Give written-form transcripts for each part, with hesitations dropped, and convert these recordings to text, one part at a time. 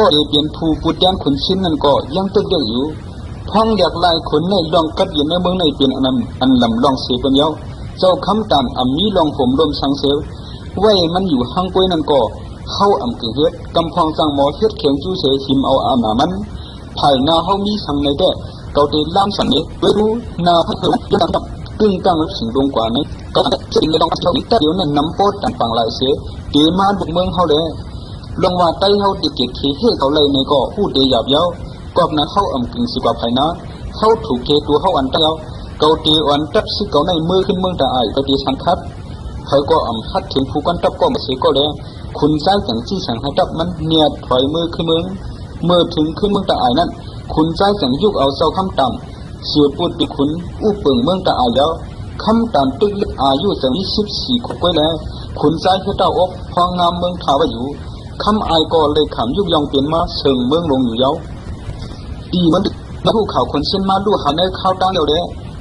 ก็เปลี่ยนผู้ปุตยันขุนชินนั่นก็ยังตึกเดียวอยู่พ้องอยากลายคนในลองกัดอยู่ในเมืองในเปลี่ยนอันลำลองเสียเป็นเยาเจ้าคำตามมีลองผมลมสังเสียวไว้มันอยู่ห้างกล้วยนั่นก็เข้ากึ่งเฮ็ดกำพองจังหมอเฮ็ดเขียงจูเสหิมเอาหนามันภายหน้าเขามีสังในแก่เกาเตล่ามสันนี้ไว้รู้นาพัดเหินยันดับตึงตั้งสิงดวงกว่านี้ก็จะลองเท่านี้แต่เดี๋ยวนั้นน้ำโพดต่างฝั่งหลายเสียเกี่ยมาบุกเมืองเขาเลยลงว่าไต้เขาดิเกตขี้ให้เขาเลยในก็พูดเดียบเย้ากอบนั้นเขากึ่งสิกว่าภายหน้าเขาถูกเกตัวเขาอันเต้าเกาตีอันตัดสิเกาในมือขึ้นเมืองตาไอเกาตีสังคัดเขาก็ฮัดถึงผู้กันตับก็มาเสียก็เลยคุณใจจังจี้สังให้ตับมันเนียดถอยมือขึ้นเมืองถึงขึ้นเมืองตาไอนั้นคุณใจจังยุกเอาเสาคำต่ำเสียปูดปีขุนอู้เปิงเมืองตาไอแล้วคำต่ำตึกเล็กอายุจัง24 ขวบไว้แล้วคุณใจให้เต้าอกพองงามเมืองทาวอยู่คำไอก็เลยขำยุกยองเปลี่ยนมาเชิงเมืองลงอยู่เย้าดีมันผู้ข่าวคนเช่นมาลู่หันในข้าวตั้งเดียวเด้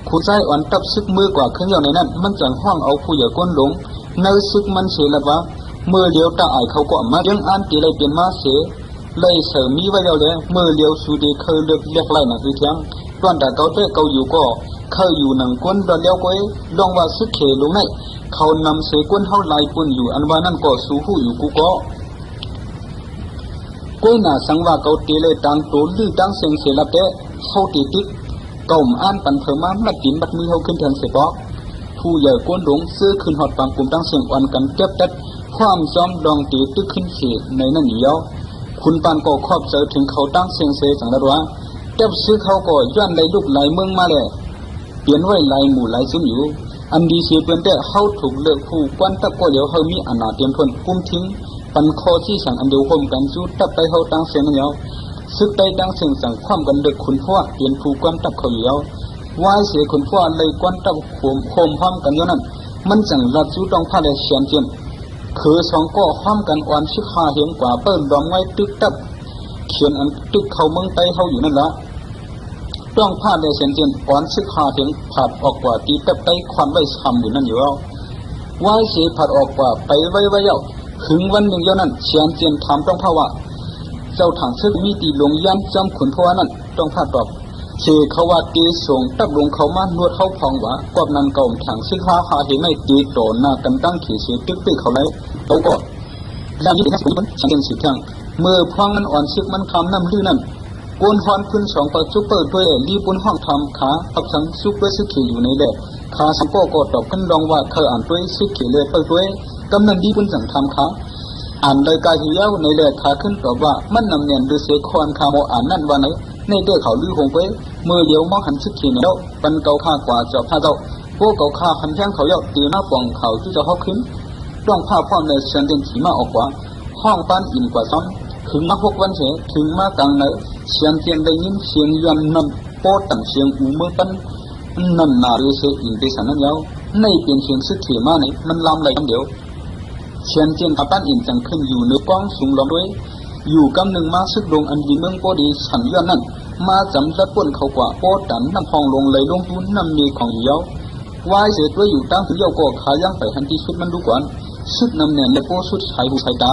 คุณใจอ่อนตับซึกมือกว่าขึ้นอย่างในนั้นมันจังห้องเอาผู้ใหญ่ก้นหลงในซึกมันเสียละวะเมื่อเลี้ยวตาไอเขาก็มายังอันตีเลยเปลี่ยนมาเสียเลยเสริมมีไว้แล้วเลยเมื่อเลี้ยวสูดีเคยเลือกเรียกไล่หนักคือเทียงตอนแต่เขาเตะเขาอยู่ก็เคยอยู่หนังก้นตอนเลี้ยวก้อยลองว่าซึกเขลงในเขานำเสียก้นเท่าลายปุ่นอยู่อันว่านั่นก็สู้หูอยู่กูก็ก้อยหน้าสังว่าเขาตีเลยตังตัวลื้อตังเสียงเสียละเตะเขาตีติ๊กเก่าอ่านปันเพิ่มมามัดดินบัดมีเขาขึ้นแทนเสียบอกผู้ใหญ่ก้นหลงซื้อขึ้นหอดปังปุ่มตั้งเสียงอ่อนกันเก็บตัดความซ้อมดองตีตึกขึ้นเสียในนั่นอยู่แล้วคุณปานก็ครอบเจอถึงเขาตั้งเสียงเสียสังละว่าเก็บซื้อเขาก็ย้อนไหลลูกไหลเมืองมาเลยเปลี่ยนไว้ไหลหมู่ไหลซุ้มอยู่อันดีเสียเป็นแต่เขาถูกเลือกผู้กวนตับก็เดี๋ยวเขามีอนาเตรียมทนกุ้มทิ้งปันคอที่สั่งอันเดียวคมกันสู้ตับไปเขาตั้งเสียงนั่นแล้วซึกไปตั้งเสียงสั่งความกันเด็กคุณพ่อเปลี่ยนผู้กวนตับเขาอยู่แล้วว่าเสียคุณพ่อเลยกวนตับโคมพร้อมกันอยู่นั่นมันจังรัดสู้ต้องพาได้เชียนเจียนคือสองก็พร้อมกันอ่อนชิคาเห็นกว่าเปิ้ลดองไว้ตึกตับเขียนอันตึกเขาเมืองไต้เขาอยู่นั่นละต้องพาได้เชียนเจียนอ่อนชิคาเห็นผัดออกกว่าตีตับไต้ควันไว้ทำอยู่นั่นอยู่แล้วว่าเสียผัดออกกว่าไปไว้เย้าถึงวันหนึ่งเย้านั้นเชียนเจียนทำต้องภาวะเจ้าถังซึกมีตีลงยันจำขุนพ่อนั้นต้องพาตอบเชเขาว่าตีส่งตับลงเขามานวดเขาพองวะกอบนั้นเก่าถังซึกหาเห็นไม่ตีโตหน้ากันตั้งขี่เสียตึกตึกเขาเลยเขาก็แล้วยิ่งที่มันเชียนสิทางเมื่อพองมันอ่อนซึกมันคำน้ำลื่นนั่นโกนฮอนขึ้นสองประจุเปิดด้วยรีบนห้องทำขาพับสังซุกด้วยซึกขี่อยู่ในเล่ขาสังโก้ก็ตอบขึ้นลองว่าเธออ่านด้วยซึกขี่เลยเปิดด้วยกำนันดีบนสั่งทำขาอ่านเลยกายหิวในเล่ขาขึ้นตอบว่ามันนำเนียนดูเสียคอนคาโมอ่านนั่นว่าไหนในเด้เขาลื้อหงไปเมื่อเลี้ยวมองหันซึกขี่แล้วปันเกาข้ากว่าเจ้าผ้าเจ้าพวกเกาข้าหันแท่งเขาเยาตีหน้าป่องเขาที่จะเข้าขึ้นต้องผ้าพ่อในเชิญเดินขี่มาออกกว่าห้องปั้นอินกว่าซ้ำถึงมาพกวันเสถึงมากลางเนอเชียนเตียนได้ยินเสียงยันนั่นโปตั้งเสียงอูเมื่อปั้นนั่นนาดูเสียอินไปสันนั้นแล้วในเปลี่ยนเสียงซึกขี่มาเนี่ยมันลำไหลกันเดียวเชียนเตียนกับปั้นอินจังขึ้นอยู่เนื้อกล้องสูงล้อมด้วยอยู่กำหนึ่งมาซึกลงอันดีเมืองโปดีสันย้อนนั่นมาจำจัดป่นเขากว่าโปตันน้ำพองลงเลยลงทุนน้ำมีของอยู่เย้าวายเสียด้วยอยู่ตั้งถึงเย้าก็ขายังไปทันทีสุดมันดูก่อนสุดน้ำเนี่ยในโปสุดสายหูสายตา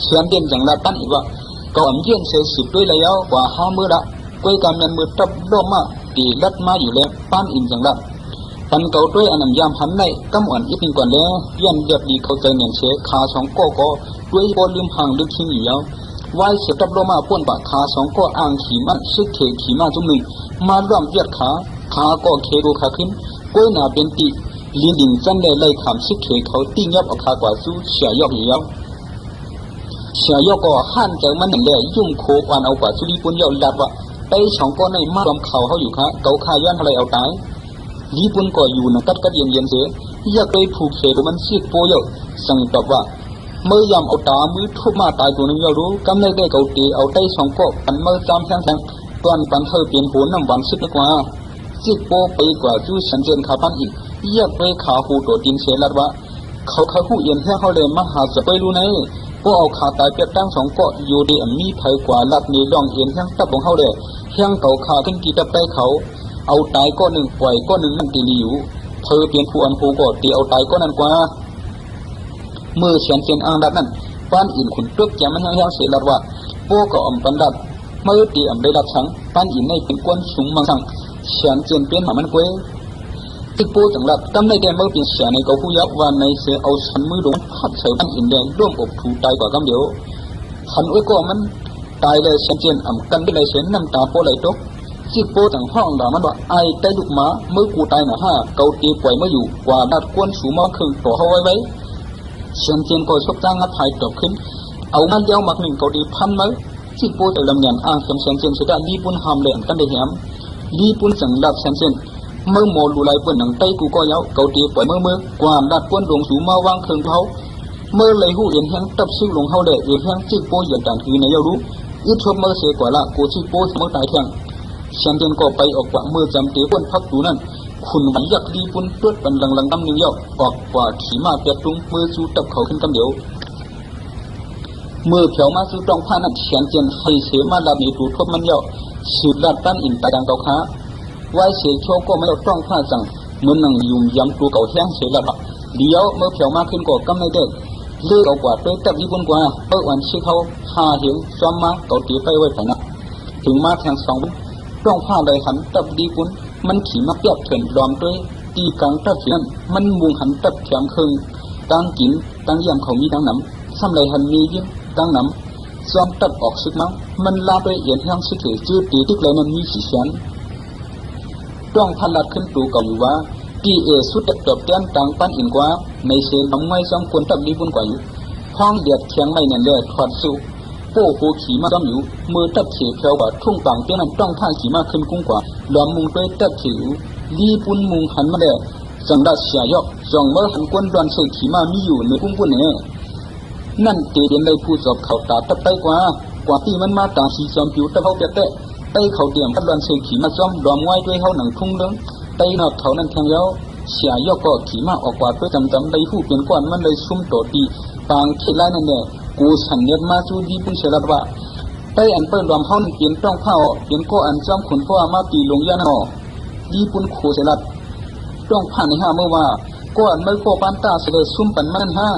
เชียนเด่นจังละปั้นอีกว่าก็อ่ำเยี่ยนเสียสิบด้วยแล้วกว่า5 มื้อละกล้วยกำนันมือตับล้มมาตีลัดมาอยู่แล้วปั้นอินจังละปันเก่าด้วยอันนำยามหันในกำอ่อนอีกนิดก่อนแล้วย้อนเดือดดีเขาใจเนียนเสียขาสองก็ด้วยบอลลืมห่างลืมทิ้งอยู่แล้ววายเสียตับล้มมาป้วนปากขาสองก็อ่างขี่มันซึกเขขี่มาจุ่มหนึ่งมาร่วมเวียดขาก็เคดูขาขึ้นกล้วยหนาเป็นตีลีดิ่งจันได้ไล่ขำซึกเขเขาตีเงียบเอาขากว่าสู้เสียยอกอยู่แล้วเสียยอกก็หันใจมันนั่นแหละยุ่งโคกวันเอากว่าสุริปุนเยาลัดว่าไปสองก็ในมารวมเขาอยู่ค่ะเกาขาย้อนอะไรเอาตายลีปุนก็อยู่นะกัดเย็นเสียอยากเลยผูกเขดูมันซีดโปเยาสั่งตอบว่าเมื่อยามเอาตามือทุบมาตายตัวนึงเยารู้กำในได้เกาตีเอาไต้สองก็ปันเมื่อจำแข็งตอนปันเธอเปลี่ยนหัวน้ำหวานซึกกว่าซีดโปไปกว่าจู้สันเจนขาพันอีกอยากเลยขาหูตัวดินเสียลัดว่าเขาหูเย็นแค่เขาเลยมาหาจะไปรู้ไหนพวกเอาขาตายเปียกตั้งสองก็อยู่ดีมีไผกว่าลัดนี้ลองเอ็นแห้งตับของเขาเลยแห้งเก่าขาขึ้นกีตับใต้เขาเอาตายก็หนึ่งปล่อยก็หนึ่งนั่นตีลีอยู่เธอเปลี่ยนผู้อันผู้ก็ตีเอาตายก็นั่นกว่าเมื่อเฉียนเซียนอ่างดัดนั่นป้านอินขุนตึกแกมันแห้งเสียลัดว่า โป้ก็ปันดัดเมื่อตีได้รับสังปันอินในเป็นกวนสูงมังสังเฉียนเจียนเป็นหามันกวยจิกโป้จังหลับกำในแดนเมื่อเป็นเฉียนในเกาผู้ยักษ์วันในเสือเอาฉันมือลงพัดเสือปันอินแดงร่วมอบถูตายกว่ากำเดียวขันอ้วยก็มันตายเลยเฉียนเจียนกันได้เลยเฉียนน้ำตาโป้ไหลตกจิกโป้จังห้องด่ามันว่าไอ้ใต้ลูกหมาเมื่อกูตายหน่ะห้าเกาตีปล่อยเมื่ออยู่กว่าดัดกวนสูงมาคืนต่อเขาไว้เฉียนเจียนก็ชกจ้างงัดไผ่ตกขึ้นเอามันเย้ามักหนึ่งเกาตีพันมั้ยจิกโป้แต่ลำยันอ้างเฉียนเจียนเสด็จลีปุ่นหามเล่นกันได้แหมลีปุ่นจังดับเฉียนเจียนเมื่อโมลูไลเปิดหนังไตกูก็เย้าเกาตีปล่อยเมื่อกว่าดัดกวนลงสูงมาวางเครื่องเขาเมื่อเลยหูเอ็นแห้งตับซิ่วลงเขาเดะเอ็นแห้งจิกโป้เหยียดด่านคือในเย้ารู้อีทบเมื่อเสียกว่าละกูจิกโป้เมื่อตายแทงเฉียนเจียนก็ไปออกกว่าเมื่อจำเตะก้นพักดูนั่นคุณมันยักลีปุ่นตรวจบันลังกำหนึ่งเย้าออกกว่าขี่มาเปียตุงเมื่อสู้ตับเขาขึ้นกำเดียวเมื่อเผียวมาสู้ต้องผ้านั่นเฉียนเจียนให้เสียมาลาบีตูทบมันเย้าสืบลาดตั้นอินตาดังเกาขาไว้เสียโชก็ไม่ต้องผ้าจังเหมือนนั่งยุ่มยำตัวเก่าแท้งเสียละเดี๋ยวเมื่อเผียวมาขึ้นก็กำในเด็กเลือกเอากว่าด้วยตับญี่ปุ่นกว่าวันชื่อเขาหาเหียงซ้อมมาเกาตีไปไว้ไปนะถึงมาแทงสองต้องผ้าเลยหันตับญี่ปุ่นมันขี่มาเปียกเถื่อนรอมด้วยตีกลางตับเถื่อนมันมุงหันตับแข็งครึ่งตั้งกินตั้งยำเขามีตั้งน้ำซ้ำเลยหันมียิ้มตั้งน้ำซ้อมตัดออกซึกมั้งมันลาไปเอียนแห้งซึกเหจืดตีติ๊กเลยมันมีสีแสนต้องพันลัดขึ้นตัวเก่าอยู่ว่าตีสุดเติบแก้มต่างปั้นอินกว่าในเสียน้ำไม่ซ้อมควรตับดีบุญกว่าอยู่ห้องเดียดเทียงไม่เนี่ยเลยถอดสู้โป้โหขี่มาซ้อมอยู่มือตับเขียวเพียวกว่าทุ่งปังเตี้ยนั้นต้องท่าขี่มาขึ้นกุ้งกว่าล้อมมุงด้วยตับเขียวดีบุญมุงหันมาเดะจังดัดเสียยอกจองเมื่อหันกวนดอนเสือขี่มามีอยู่ในกุ้งปุ่นเนี่ยนั่นเตียนเลยผู้สอบเขาตาตับไปกว่าที่มันมาตาสีซ้อมผิวตะเขาเปียเตะไตเขาเตรียมพัดดอนเสือขี่มาซ้อมล้อมไว้ด้วยเขาหนังทุ่งเลื้งไตนอดเขานั่นแทงเย้าเสียยอกก็ขี่มาออกกว่าด้วยจำได้ผู้เป็นก้อนมันเลยซุ่มโตตีปางเขลัยนั่นเนี่ยกูสันเนียมาจูดีปุ่นเสลัดว่าไตอันเปิดรวมเขาเปลี่ยนต้องเผาเปลี่ยนก็อันซ้ำขุนพ่อมาตีลงยานอดีปุ่นโคเสลัดต้องผ่านในห้าเมื่อว่าก็อันเมื่อโคปันตาเสด็จซุ่มปันมันห้า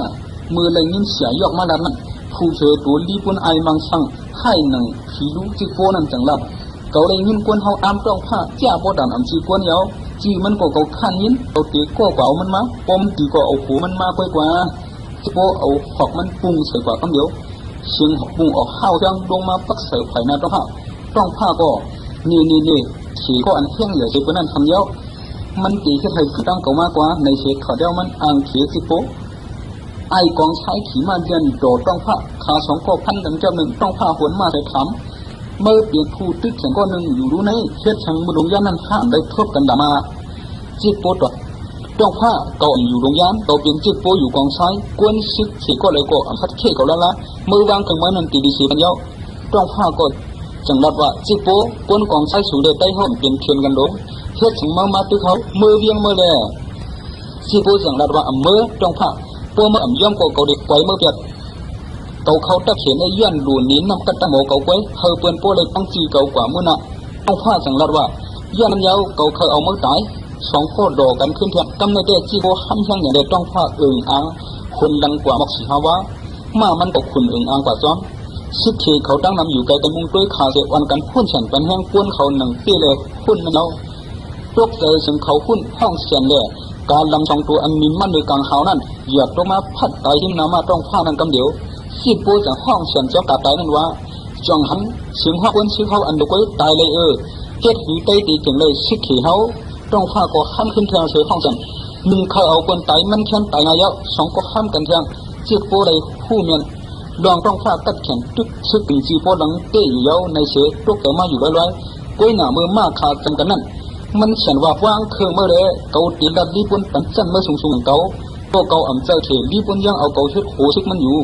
มือเลยยินเสียยอกมาดันนั่นผู้เจอตัวดีปุ่นไอมังสังให้หนึ่งผีรู้จิโฟนั่นจังลับเขาเลยยินกวนเขาอ้ามต้องผ้าเจ้าบ่ดันอันจีกวนเย้าจีมันก็เขาขันยินเขาตีก็เก่ามันมาปมตีก็เอาหูมันมาค่อยกว่าจิโฟเอาหอกมันปุ้งใส่กว่าคำเดียวเสียงหอกปุ้งออกข้าวจังลงมาปักใส่ไผ่หน้าต้องผ้าก็นี่ขี่ก็อันเที่ยงเหลือจิโฟนั่นทำเย้ามันตีแค่ไทยคือตั้งเก่ามากกว่าในเชเขาเดียวมันอ่างเขียจิโฟไอกองใช้ขี่มาเดินโดดต้องผ้าขาสองก็พันกันเจ้าหนึ่งต้องผ้าหวนมาใส่ถามเมื่อเปลี่ยนผู้ตึกเสียงก้อนหนึ่งอยู่รู้ในเฮ็ดชังมือลงยานนั้นห้ามได้ทบกันดามาจิตโปตัวต้องผ้าเก่าอยู่ลงยานเก่าเป็นจิตโปอยู่กองซ้ายกวนซึกเสียก็เลยก็อันพัดเข่เก่าละมือวางกันมันนั่นตีดีสีมันเย้าต้องผ้าก็จังรัดว่าจิตโปกวนกองซ้ายสูดได้ใต้ห้องเปลี่ยนเทียนกันลงเฮ็ดชังมาตึกเขามือเวียงมือแลจิตโปจังรัดว่ามือต้องผ้าพวกเมื่อย่อมก็เก่าเด็กไว้เมื่อเปียกเขาตักเขียนในย้อนหลุนนี้นำกันตั้งโมเก่าไว้เฮอเปื่อนโป้เลยตั้งจีเก่ากว่ามื่อน่ะต้องผ้าจังรัดว่าย้อนยาวเก่าเคยเอามือตายสองโคดดอกันขึ้นแทนกำในเด็กจีโบห้ำแห้งอย่างเด็กต้องผ้าอ่างคนดังกว่ามักสีฮาวะมามันตกคุณอ่างกว่าซ้อมสิเคเขาตั้งนำอยู่ไกลกันมุงด้วยขาเสวันกันพุ่นฉันเป็นแห้งก้นเขาหนังเตี้ยเลยพุ่นมันเอาตกใจถึงเขาพุ่นห้องเสียนเลยการลำสองตัวอันมินมันโดยกลางเขานั่นหยดลงมาพัดตายที่น้ำมาต้องผ้านั่นกำเดียวสิบโบจากห้องเสียนเจ้าตาตายนั่นว่าจองหันเสียงห้องคนชื่อเขาอันดุกไว้ตายเลยเจ็ดหูเตยตีถึงเลยสิขี่เขาต้องผ้าก็ห้ามขึ้นแทงเสือห้องจันหนึ่งเขาเอาคนตายมันแค้นตายไงเยอะสองก็ห้ามกันแทงสิบโบเลยผู้เมียนลองต้องผ้าตัดแขนตึกซึกปีจีโบหลังเตยอยู่เยอะในเสือตกเกิดมาอยู่ร้อยๆก้อยหน้ามือมากขาดจังกันนั่นมันเขียนว่าว่างเครื่องเมื่อไรเกาตีดัดรีปุ่นปันจันเมื่อสูงเกาตัวเกาอ่ำเจ้าเถรีปุ่นยังเอาเกาชุดโหซึกมันอยู่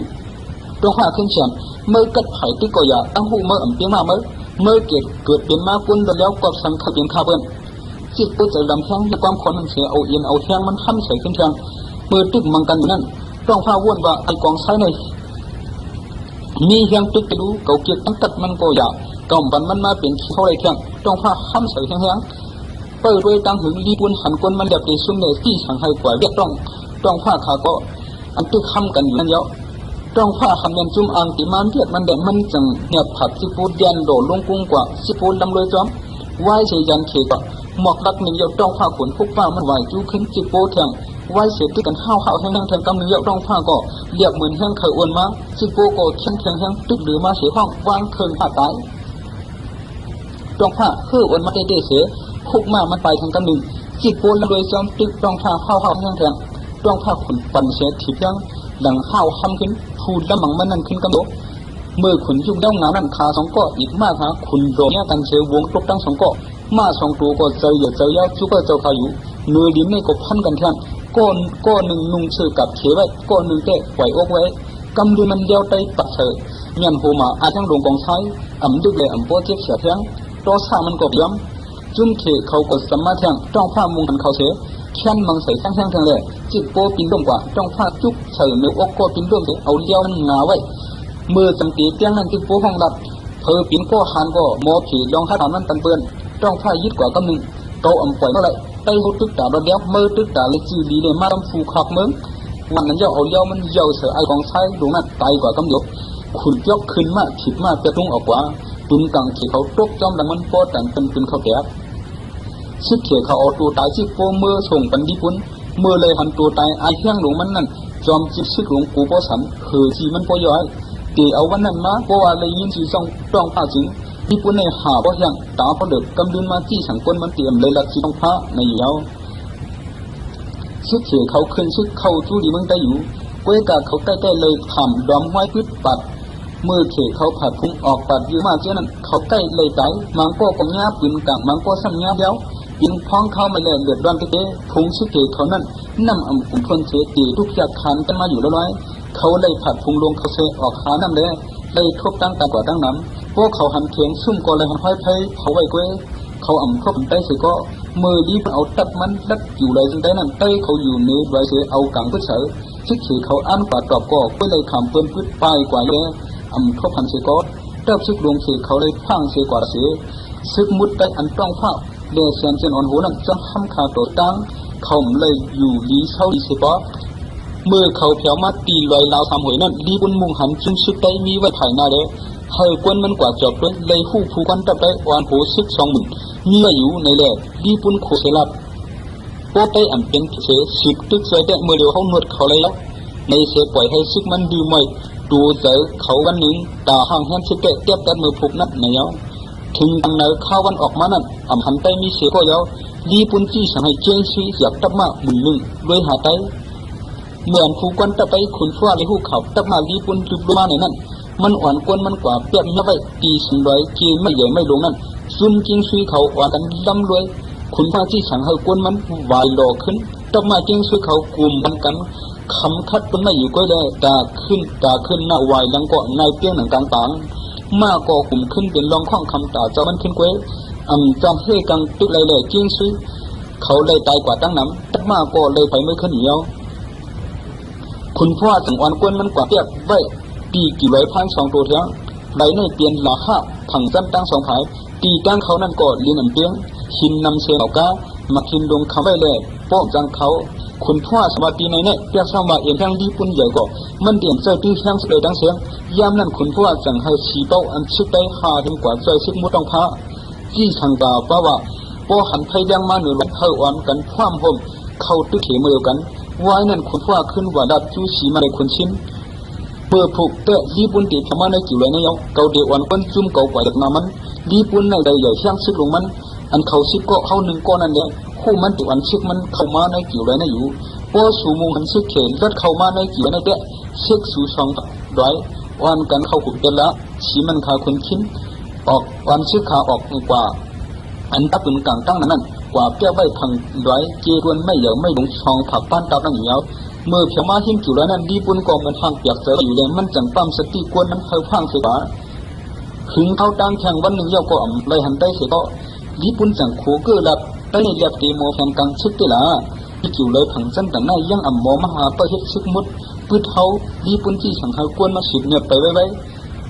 ต้องหาขึ้นเขียนเมื่อกัดไผ่ที่ก่อยาตั้งหูเมื่ออ่ำเปียมาเมื่อเกิดเป็นมาปุ่นแล้วก็สังขเป็นข้าเบิ้ลจิตปุ่นใจดำแข้งในความคนมันเสียเอาเอียนเอาแข้งมันห้ำใส่ขึ้นแข้งเมื่อตึกมังกันนั่นต้องพาวนว่าไอกองใช้ในมีแข้งตึกไปดูเกาเกียรตั้งตัดมันก่อยาเกาบันมันมาเป็นขี้เขาไรแข้งต้องพาห้ำใส่แข้งเปิดด้วยตั้งหึงรีปุ่นหันก้นมันแบบในซุ่มในที่ฉันให้กว่าเรียกต้องผ้าขาก็อันตึกห้ำกันอยู่นั่นเยอะ จ้องผ้าคำยันจุ่มอ่างติมันเทียดมันเด็ดมันจังเหียบผัดสิปูยันโดลงกุ้งกว่าสิปูลำเลยจอมไหวเสียยันเขก็หมอกรักหนึ่งเยาจ้องผ้าขนพุกป้ามันไหวจู้ขึ้นสิปูแทงไหวเสียด้วยกันห้าวแห้งแทงกำหนึ่งเยาจ้องผ้าก็เรียบเหมือนแห้งเคยอ้วนมาสิปูก็แข็งแห้งตึกหรือมาเสียห้องวางเคิงผ้าตายจ้องผ้าคืออ้วนมาได้เสียพุกมามันไปทางกำหนึ่งสิปูลำเลยจอมตึกจ้องผ้าห้าวแห้งแทงจ้องผ้าขนปั่นเสียถีบยังดังห้าวห้ำขึ้นพูดแล้วมังมันนั่นขึ้นกำโดเมื่อขุนยุ่งเด้างานั่นขาสองก็อีกมากฮะขุนโดนเนี่ยกันเชวงตกตั้งสองก็มาสองตัวก็เจอเจอยาชุกก็เจ้าพายุเนื้อลิ้นในก็พันกันแทนก้อนหนึ่งนุ่งเชือกับเขไว้ก้อนหนึ่งแก่ไหวอกไว้กำดูมันเดียวไตปัดเสือเมียนหัวมาอาทั้งลงกองใช้ดึกเลยโป้เจ็บเสียแทงรอซามันก็ย้ำจุ่มเขเขาก็สมาแทงจ้องผ้ามุงกันเขาเสียแค่นมังใส่แท่งเลยจิตโป้ปินร่มกว่าจ้องผ้าจุกเสือเนื้ออกก็ปินร่มเลยเอาเลี้ยวมันงาไว้เมื่อสังเกตเตียงนั้นจิตโป้ห้องดับเพอปินก็หันก็หมอผีลองให้ทำนั้นตันเปื้อนจ้องผ้ายึดกว่ากำหนึ่งโตปล่อยเมื่อไรไตหุตึกตาเราเดียวเมื่อตึกตาเลยจีดีเลยมาทำฟูขับเมืองวันนั้นเจ้าเอาเลี้ยวมันเยาเสือไอของใช้ดวงนั้นไตกว่ากำหยกขุนยกขึ้นมาผิดมาเปียกลงออกกว่าตุนกังที่เขาตกจอมดังมันโป้แต่เป็นเขาแก่ชิดเขี่ยเขาเอาตัวตายชิดโป้เมื่อส่งกันญี่ปุ่นเมื่อเลยหันตัวตายไอเฮี้ยงหลวงมันนั่นจอมจิตชิดหลวงกูโป้สันเหือจีมันโป้ย้อยตีเอาวันนั้นมาเพราะว่าเลยยินสีส่องต้องผ้าจึงญี่ปุ่นในหาเพราะยังตาเพราะเด็กกำลังมาจี้สังก้นมันเตรียมเลยหลักสีต้องผ้าในอยู่แล้วชิดเขี่ยเขาขึ้นชิดเข้าจู้ดีเมืองได้อยู่ก้วยกาเขาใกล้ๆเลยขำดอมไว้พืชปัดเมื่อเขี่ยเขาผัดพุ่งออกปัดยืมมาเจ้านั้นเขาใกล้เลยใจมังโก้กงยาปืนกังมังโก้สั้นยาเดียวยิงพ้องเข้ามาเลยเดือดร้อนเต้พุ่งชิดเขี่ยเขานั้นนำอุ่นทนเสียตีทุกอย่างขันกันมาอยู่แล้วเขาเลยผัดพุงลงเขาเสออกหาน้ำเลยทบตั้งตากว่าตั้งน้ำพวกเขาหันเถียงซุ่มก็เลยหันห้อยเพยเขาไว้เก้เขาคบได้เสียก็มือดีเอาตัดมันดัดอยู่เลยจึงได้นั่นเต้เขาอยู่เนื้อไว้เสียเอากังพึ่งเสือชิดขี่เขาอันกว่าตอบก็เลยขำเปิ้นพึ่งไปกว่าเลยคบหันเสียก็เติบซึกลงเสียเขาเลยพังเสียกว่าเสียซึกมุดได้อันต้องผ้าเดชเซียนเจนอ่อนหัวนั่นจะห้ำขาตัวตั้งเขาเลยอยู่ดีเศร้าดีเสียก็เมื่อเขาเพียวมาตีลอยลาวทำหวยนั่นดีบุญมุงหันจึงซึกได้มีไว้ถ่ายหน้าเลยเฮยกวนมันกว่าจบเลยหู้ผู้กันตับได้วานโหซึก20,000มีอยู่ในแหล่ดีบุญโคเสลับโปได้อันเป็นเสสิบตึกใส่แต่เมื่อเดียวเขาหนวดเขาเลยแล้วในเสปล่อยให้ซึกมันดีไม่ดูเจอเขาวันหนึ่งตาห่างแห้งซึกเก็บแต่มือผูกนัดในเย้าถึงทางไหนข้าวันออกมานั่นหันใต้มีเสก็เย้าดีบุญจี้สั่งให้เจงซีอยากตับมาบุญหนึ่งด้วยหาใต้เหมือนผู้กันตะไปขุนฟ้าเลยหูเขาตับมาดีปุ่นจุบลงมาในนั้นมันอ่อนก้นมันกว่าเปียกนับไว้ตีสิงไว้กีไม่ใหญ่ไม่ลงนั่นซุ่มจิงซุยเขาอ่อนกันดำรวยขุนฟ้าที่สั่งให้ก้นมันวายหล่อขึ้นตับมาจิงซุยเขากลุ่มกันคำคัดเป็นไม่อยู่ก็ได้ตาขึ้นหน้าวายลังก็ในเปี้ยงหนังต่างๆมากก็กลุ่มขึ้นเป็นรองข้องคำตาเจ้ามันขึ้นก้วยจำให้กังตึกเลยจิงซุยเขาเลยตายกว่าตั้งน้ำตับมาก็เลยไปไม่ขึ้นเหนียวคุณพ่อสังวรกวนมันกว่าเปียกไว้ตีกี่ร้อยพันสองตัวเท่าไรในเตียนหลาห้าผังจำตั้ง2 ผายตีตั้งเขานั่นก็เลียนเปียงหินนำเสียงก้ามาหินลงเขาไว้เลยโป้จังเขาคุณพ่อสวัสดีในเนี่ยเปียกสมาเอ็นทั้งดีปุ่นใหญ่ก็มันเดี่ยมเจอตื้อแข้งเลยดังเสียงยามนั้นคุณพ่อจังให้ชีเป้าอันชิดได้หาถึงกว่าใจชิดมุดต้องพระจี้ทางดาวว่าโป้หันไทยยังมาเหนือลงเฮอ่อนกันคว่ำห่มเข้าตื้อเขมือกันวายนั่นคุณว่าขึ้นว่าดับจูสีมาในคนชิ้นเมื่อผูกเตะญี่ปุ่นติดมาในจิ๋วเลยนะยองเกาเดียวันก้นจุ่มเกาปล่อยจากน้ำมันญี่ปุ่นในใดใหญ่ช่างซึกลงมันอันเขาซึกก็เข้าหนึ่งก้อนนั่นเนี่ยคู่มันติดอันซึกมันเข้ามาในจิ๋วเลยนะอยู่พอสูมุงหันซึกเข็นรถเข้ามาในจิ๋วในเตะซึกสู่ช่องร้อยวันกันเข้าขุดเตละสีมันขาคนชิ้นออกวันซึกขาออกกว่าอันตับเป็นกลางตั้งนั้นกว่าเปี้ยไว้พังร้อยเจรวนไม่เหยาไม่หลงช่องผักป้านตับนั่งเหนียวเมื่อเพียงมาหิมจิ๋วแล้วนั่นดีปุ่นก็มันพังเปียกเสืออยู่เลยมันจังปั้มสติกวนนั้นเขาพังเสียบ้าถึงเขาตั้งแข่งวันหนึ่งเย้าก็เลยหันได้เสียก็ดีปุ่นจังโคเกอร์ลับได้เรียบตีโมแข่งกังชึกได้ละจิ๋วเลยผังจันแต่หน้ายังหมอมหาประเทศชึกมุดพื้นเขาดีปุ่นที่สั่งเขากวนมาสืบเงียบไปไว้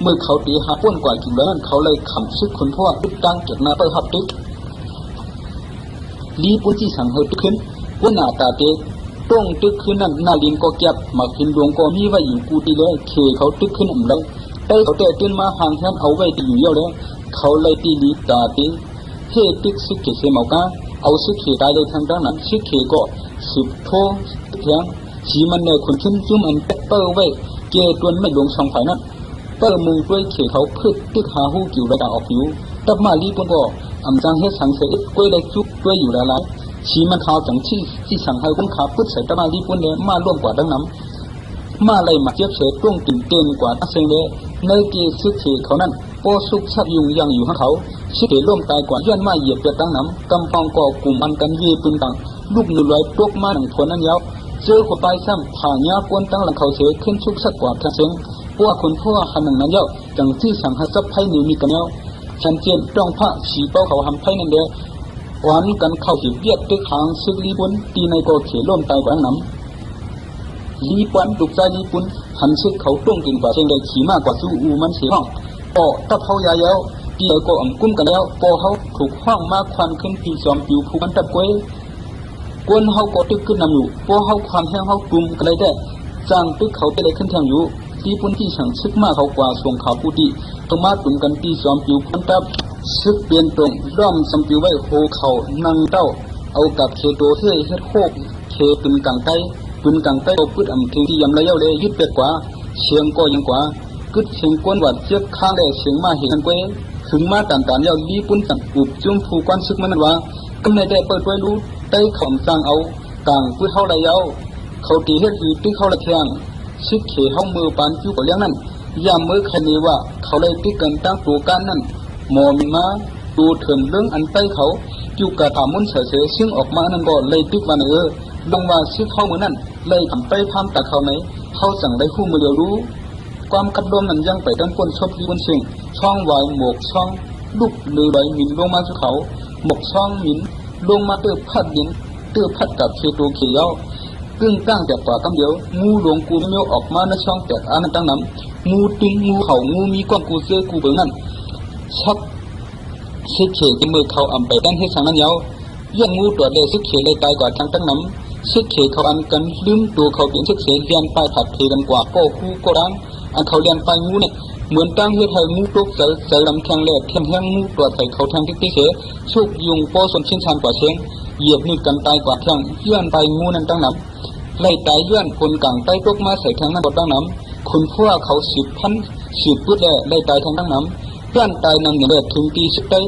เมื่อเขาตีหาป้วนกว่าจิ๋วแล้วนั่นเขาเลยขำชึกคนพ่อตึกตั้งเก็บหน้าไปหับตึกลีปุ่นที่สั่งเฮตุขึ้นว่าหน้าตาเตะโต ต้งตึกขึ้นนั่นนาลินก็เก็บหมักหินหลวงก็มีไว้อยู่กูตีเลยเคเขาตึกขึ้นอ่ำเลยได้เขาแต่ตื่นมาห่างแทนเอาไว้ตีอยู่เยอะเลยเขาเลยตีลีตาตีเฮตึกซึกเกเสมากาเอาซึกเขตายเลยทางด้านนั้นซึกเขก็สืบโทเพียงชีมันเนี่ยคนขึ้นจุ่มอันเปอร์ไว้เกตัวนไม่หลวงช่องไฟนั้นเปอร์มุงด้วยเขเขาพืชตึกหาหูกิ่วระดับออกอยู่ตับมาลีปุ่นก็อำจังเฮ็ดสังเสกกล้วยได้จุกด้วยอยู่แล้วชีมันเขาจังที่สั่งให้คนขาพึ่งใส่ตะมาลีปุ่นเนี่ยมาร่วมกว่าดังน้ำมาเลยมาเจ็บเสต้วงตื่นเต้นกว่าตั้งเสียงเลยในเกซึกเขเขานั้นปอสุกชับยุงยังอยู่ข้างเขาซึกเขร่วมตายกว่าย้อนมาเหยียบเปียตั้งน้ำกำปองก่อกลุ่มอันกันเย่ปืนต่างลูกหนุ่มลอยตกมาหนังทวนนั้นยาวเจอคนตายซ้ำผ่านยาปวนตั้งหลังเขาเสียขึ้นชุกสักกว่าทั้งเสียงพวกคนพ่อหันหนังนั้นยาวจังที่สั่งให้ซับไพ่หนีมีกันยาวฉันเจียนจ้องพระฉีเป้าเขาทำไพ่นั่นเดียววันกันเข้าหิบเบียดตึกหางซึกลีปุ่นตีในก่อเขร่วมตายกว่าน้ำลีปุ่นดุกใจลีปุ่นหันซึกเขาต้งกินกว่าเชียงใดขี่มากกว่าสู้อูมันเสียห้องปอตะเผายาเย้าตีเลยก็อ่ำกุ้มกันแล้วปอเขาถูกห้องมากควันขึ้นปีจอมปิวผู้กันตะกวยกวนเขาก็ตึกขึ้นนำอยู่ปอเขาความแห้งเขากลุ่มกันเลยได้จางตึกเขาได้ขึ้นแทงอยู่ลีปุ่นที่สั่งซึกมากเขากว่าส่งข่าวผู้ดีต้องมากลุ่มกันปีจอมปิวพันตับซึกเปลี่ยนตรงร่อมสัมปิวไว้โหเขานั่งเต้าเอากับเคโตเทเฮ็ดโคกเคปืนกลางไต้ปืนกลางไต้เอาปืนอ่ำถึงที่ยำระยะเลยยึดเป็ดกว่าเชียงก็ยังกว่ากึศเชียงกวนวัดเจ็บข้างได้เชียงมาเห็นกวยถึงมาต่างๆยาวลีปุ่นสั่งอุบจุ่มผู้กวนซึกมันว่ากำในได้เปิดไว้รู้ได้ข่มจังเอาต่างปืนเท่าไรยาวเขาตีเฮ็ดอยู่ตึกเขาละเทียงซึกเขเฮามือปานจู่กับเลี้ยงนั้นยามมือคันนี้ว่าเขาเลยตึกกันตั้งตัวกันนั้นหมอมีมาดูเถินเรื่องอันใต้เขาจู่กระถามุนเฉยๆซึ่งออกมานั่นก็เลยตึกวันลงว่าซึกเข้ามือนั้นเลยทำไปพามตะเขาไหนเขาสั่งได้คู่มือเดียวรู้ความกัดลมนั้นยังไปด้านก้นชอบที่บนเชียงช่องวายหมกช่องลูกเรือใบมินลงมาสู่เขาหมกช่องมินลงมาเตือพัดดินเตือพัดกับเคตูเขียวกึ่งก้างแต่กว่ากำเดียวงูหลวงกูเมียวออกมาในช่องแตกอันนั้นตั้งน้ำงูตึงงูเขางูมีก้อนกูเสื้อกูเบื้องนั้นชักซึกเขยมือเขาอ่ำไปด้านเฮ็ดสังนั้นยาวยังงูตัวเดียวซึกเขยเลยตายกว่าทางตั้งน้ำซึกเขยเขาอันกันลืมตัวเขาเป็นซึกเขยเลียนไปผัดเทกันกว่าก็คู่ก็ร้างอันเขาเลียนไปงูเนี่ยเหมือนตั้งเฮ็ดให้งูตกใส่ลำแข้งแหลกแข้งแห้งงูตัวใส่เขาทางที่เสียชุกยุงป้อส่วนชิ้นชานกว่าเชียงเหยียบนิดกันตายกว่าแข้งย้อนไปงูนั้นตั้งน้ำไล่ตายย้อนคนกลางใต้ตกมาใส่ทางนั้นบดตั้งน้ำคุณพ่อเขาสืบพุทธไล่ตายทางตั้งน้ำย้อนตายนำอย่างเด็ดถึงตีสุดใต้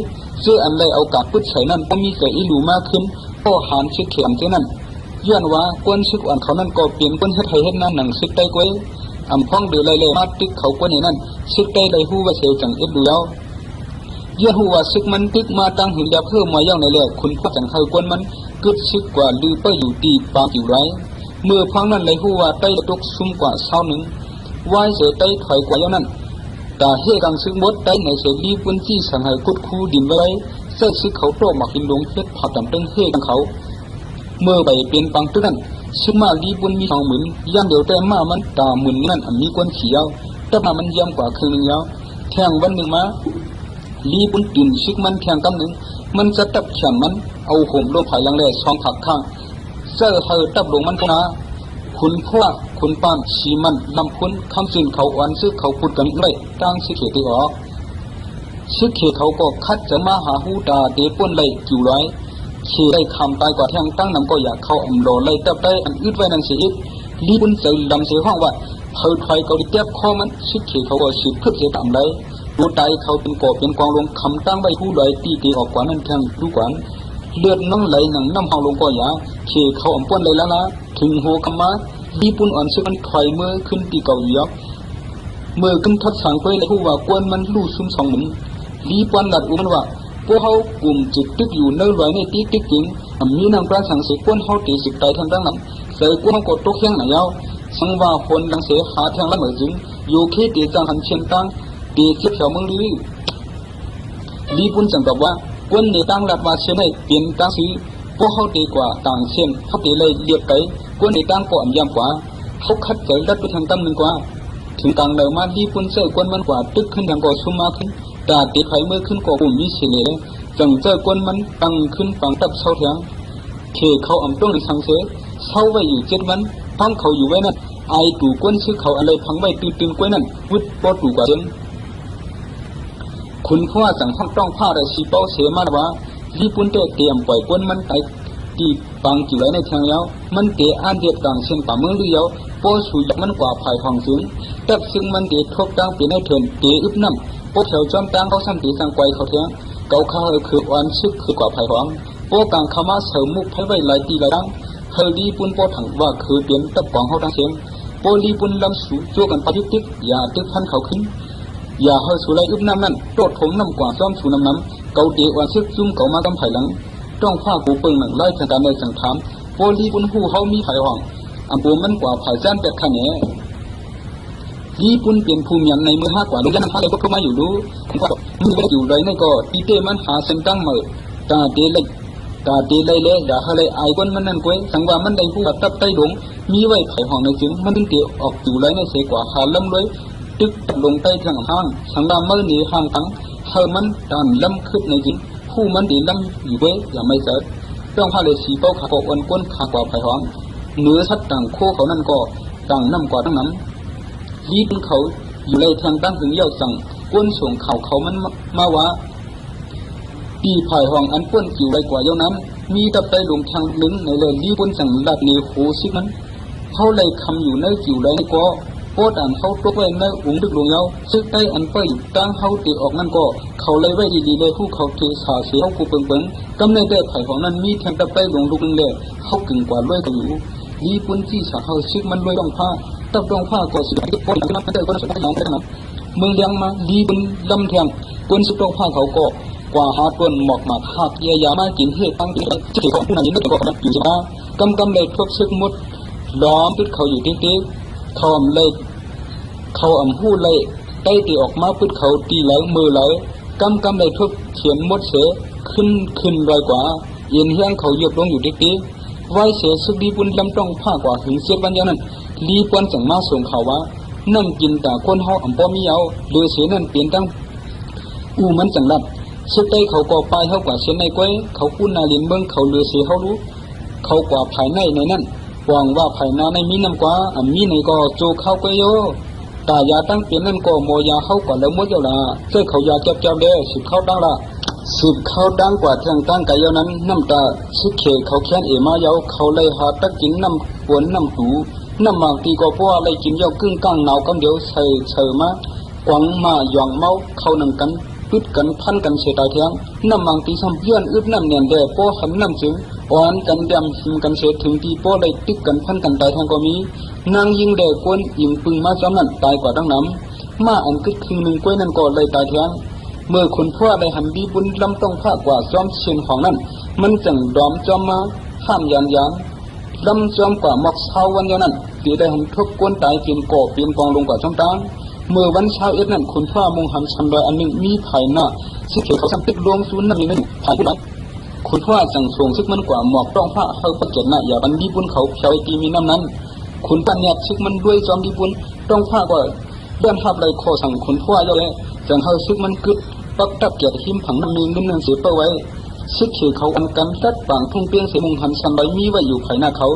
เสื้ออันเลยเอากาดพุทธใส่นั่นก็มีเสืออีหลูมากขึ้นพ่อหานซึกเขียมเท่านั้นย้อนว่าก้นซึกอันเขานั่นก็เปลี่ยนก้นเฮ็ดไทยเฮ็ดนั่นหนังซึกใต้ก้วยอำพ้องเดือเลยมาตึกเขาก้นในนั้นซึกใต้เลยหู้ว่าเสียจังเอ็ดดูแล้วย้อนหู้ว่าซึกมันตึกมาตั้งหินยาเพิ่มมาย่างในแหลกคุณพ่อจังเขาก้นมันกึดซึกกว่าลือไปอยู่ตีปางอยู่ไรเมื่อพังนั้นเลยหู้ว่าใต้ตกซุ่มกว่าเช้าหนึ่งวายเสียใต้ถอยกว่าย่างนั้นแต่เฮกังซึกมดใต้ในเสียรีปุ่นจี้สังหายกุดคูดินไว้เสื้อซึกเขาโตหมักหินหลงเพชรผัดดำตึงเฮกังเขาเมื่อใบเป็นปังตึ้งนั้นซึกมาลีปุ่นมี2 หมื่นย่างเดียวแต่มามันตาหมื่นนั่นมีก้นเขียวแต่มามันย่ำกว่าครึ่งนึงแล้วแข่งวันหนึ่งมาลีปุ่นตื่นซึกมันแข่งกำหนึ่งมันจะตับแข่งมันเอาห่มลงภายหลังแหล่ช่องถักข้างเสื้อเฮตับลงมันนะคุณพ่อคุณป้านชีมันลำพุนคำสินเขาอ่อนซึกเขาพูดกันเลยตั้งซึกเขตีออกซึกเขเขาก็คัดจะมาหาหูตาเดป่นเลยกิ่วร้อยเขได้คำตายกว่าแทงตั้งนำก็อยากเข้าอมโลเลยตับได้อันอึดไว้นั่นเสียอีกลีปุ่นเสือลำเสียห้องว่าเฮาถอยเขาดิเจ็บคอมันซึกเขเขาก็สืบพึกเสียตามเลยดูตายเขาเป็นก่อเป็นกองลงคำตั้งไว้หูลอยตีออกกว่านั่นแทงดูกว่าเลือดน้องไหลหนังน้ำห้องลงก็อย่าเขเขาอมป้นเลยแล้วนะถึงหัวคำมาลีปุ่นอ่อนซึกมันถอยมือขึ้นตีเก่าอยู่มือขึ้นทัดสังไปเลยผู้ว่ากวนมันลู่ซุ่ม2 หมื่นลีปุ่นหลัดอุมันว่าพวกเขากลุ่มจิตตึกอยู่เนื้อลอยในตีติ๊กจริงมีนางปราสังเสกวนเขาตีสิบไตทางด้านนั้นเสือกวนเขากดตกแข้งหนายาวสังว่าคนดังเสียหาทางละเหมือนจึงอยู่แค่ตีจังหันเชียนตั้งตีเจ็บแถวเมืองลีปุ่นจังตอบว่ากวนในตั้งหลัดมาเชียนให้เปลี่ยนตั้งสีพวกเขาตีกว่าต่างเชียนเขาตีเลยเรียบไปกวนในตั้งก็อ่ำยำกว่าเขาคัดใจรัดไปทางตั้งหนึ่งกว่าถึงต่างเดิมมาลีปุ่นเสือกวนมันกว่าตึกขึ้นทางก่อซุ่มมาขึ้นตาตีไผ่เมื่อขึ้นก่อกลุ่มมิเชเลจังเจอกวนมันตั้งขึ้นฝังตับเช่าแทงเคเขาอ่ำต้องในสังเส เศร้าไว้อยู่7 วันพังเขาอยู่ไว้นั่นไอตู่ก้นซื้อเขาอะไรพังไว้ตื่นกล้วยนั่นวุดปอตู่กว่าเดิมคุณพ่อสั่งห้องต้องผ้าได้ชีเป้าเสียมาว่ารีปุ่นเตรียมปล่อยก้นมันไปตีปังจิ๋วไรในทางยาวมันเตะอันเดียบต่างเช่นป่าเมืองหรือยาวโป้สูยมันกว่าภายห้องสูงแต่ซึ่งมันเตะทบดังเป็นให้เถินเตะอึบน้ำโป้แถวจอมตังเขาสั่งตีสั่งไกวเขาเทียงเกาข้าคือวันซึกคือกว่าภายห้องโป้กลางขมาเสริมมุกให้ไว้หลายตีหลายดังเฮลีปุ่นโป้ถังว่าคือเปลี่ยนตับกองเขาดังเสียงโป้ลีปุ่นลำสูโจกันปะติ๊กอย่าตึกพันเขาขึ้นอย่าเฮสูไรอึบน้ำนั่นโตดถงน้ำกว่าซ้อมสูน้ำเกาเตะวันซึกซุ่มเกามากำไผ่หลังต้องผ้ากูเปิงหนังไล่จากการในสังถามโพลีปุ่นหูเขามีไผ่ห้องอันปูมันกว่าไผ่จ้านเป็ดขันเนี่ยลีปุ่นเปลี่ยนภูมิยันในมือ5 กว่าลงยันผ้าเลยก็เข้ามาอยู่รู้มือไปอยู่ไรในก็ตีเตมันหาเส้นตั้งมือตาเตเลยอย่าให้เลยไอ้คนมันนั่นก้วยสังว่ามันได้ผู้ตับไตหลงมีไว้ไผ่ห้องในจึงมันถึงเตะออกอยู่ไรในเสกว่าหาล้ำเลยตึกลงใต้ทางห้างสังว่าเมื่อนี้ห้างทั้งเฮมันดันล้ำขึ้นในจึงผู้มันดีล้ำอยู่เว้ยอย่าไม่เสดต้องพาเลยสีเป้าขาปอนก้นขากว่าไผ่ห้องเนื้อชัดต่างโคเขานั่นก็ต่างน้ำกว่าทั้งนั้นลีปุ่นเขาอยู่ในทางตั้งถึงเย้าสั่งก้นส่งเขามันมาว่าปีไผ่ห้องอันป้นจิ๋วไรกว่าเย้านั้นมีตับไตหลงทางลึงในเลยลีปุ่นสั่งลาดเลี้ยวโคซินั้นเขาเลยคำอยู่ในจิ๋วไรก็โคตรอันเขาตัวไว้ในอุ้งดึกลงเย้าซึกไตอันเปิดตั้งเขาตีออกนั่นก็เขาเลยไว้ดีๆเลยผู้เขาเทสาเสียเขากูเปิงกำในแต่ไผ่ของนั้นมีแทงตับไตหลงลุกนึงเลยเขากึ่งกว่าด้วยกันอยู่ลีปุ่นที่สาเขาซึกมันด้วยต้องผ้าตับต้องผ้าก็สิบคนนั้นแต่คนสุดท้ายน้องกันนะเมืองเลี้ยงมาลีปุ่นลำแทงคนซึกต้องผ้าเขาก็กว่าหาต้นหมอกหมากหักเยียมากินเห็ดตั้งที่ที่เขาผู้นั้นนึกก็อยู่ใช่ไหมกำเลยทบซึกมุดล้อมตึกเขาอยู่ติ๊กเขาเลยเขาหู้เลยได้ตีออกมาพึดเขาตีไหลมือไหลกำเลยทบเขียนมดเสขึ้นลอยกว่าเย็นเฮียงเขาเหยียบลงอยู่ติ๊กไว้เสียสุดีบุญลำต้องผ้ากว่าถึงเสียวันยังนั้นรีปวนจังมาส่งเขาว่านั่งกินแต่คนเฮาอ่ำป้อมีเอาเลือเสียนั่นเปลี่ยนตั้งมันจังรัดสุดใจเขาก็ไปเขากว่าเสียในก้อยเขาคุ้นนาเลียนเบิ้งเขาเลือเสียเขารู้เขากว่าภายในนั้นหวังว่าภายในในมีน้ำกว่ามีในก็โจเข้าก็โยตายาตั้งเปลี่ยนนั่นก็โมยาเข้ากว่าแล้วมดเจ้าละเจ้าเขายาจับเด้อสืบเข้าดังละสืบเข้าดังกว่าทางตั้งไก่เยานั้นน้ำตาซึกเขเขาแค้นมาเยาเขาเลยหาตักกินน้ำปวนน้ำหูน้ำบางทีก็เพราะอะไรกินเยาครึ่งก้างหนาวกำเดียวเฉยมากวังมาหย่องเมาเขาหนังกันอึดกันพันกันเสียตายเทียงน้ำบางทีซ้ำย้อนอึดน้ำเนียนเดโป้หันน้ำจึงอ่อนกันดำหิมกันเสียถึงที่โป้เลยตึกกันพันกันตายทางก็มีนางยิงเด็กกวนยิงปึงมาจอมนั้นตายกว่าดังน้ำมาอันกึดครึ่งหนึ่งกล้วยนั่นก็เลยตายเทียงเมื่อคุณพ่อได้หันดีบุญลำต้องผ้ากว่าจอมเชียนของนั้นมันจังดอมจอมมาห้ามยานลำจอมกว่าหมอกเช้าวันเดียวนั้นตีได้หันทบกวนตายเปลี่ยนก่อเปลี่ยนกองลงกว่าจอมตางเมื่อวันเช้านั้นคุณพ่อมุงหันชันดอยอันหนึ่งมีไผ่หน้าซึ่งเขียวเขาสัมติดลวงศูนย์นั่นนี่นั่นไผ่ผู้ใดคุณพ่อจังส่งซึกมันกว่าหมอกต้องผ้าเขาประเกตหน้าอย่าบันดีบุญเขาเพียวตีมีน้ำนั้นคุณปัญญาซึกมันด้วยจอมดีบุญต้องผ้าก็เลื่อนภาพเลยโคสั่งคุณพ่อเยอะเลยจังเขาซึกมันกึดปักตับเกียรติหิมผังน้ำมีเงินเงินเสียเป้าไว้ซึกเขียวเขาอันกันตัดปางทุ่งเปียงเสียมุงหันชันดอยมีไว้อยู่ภายหน้าเขา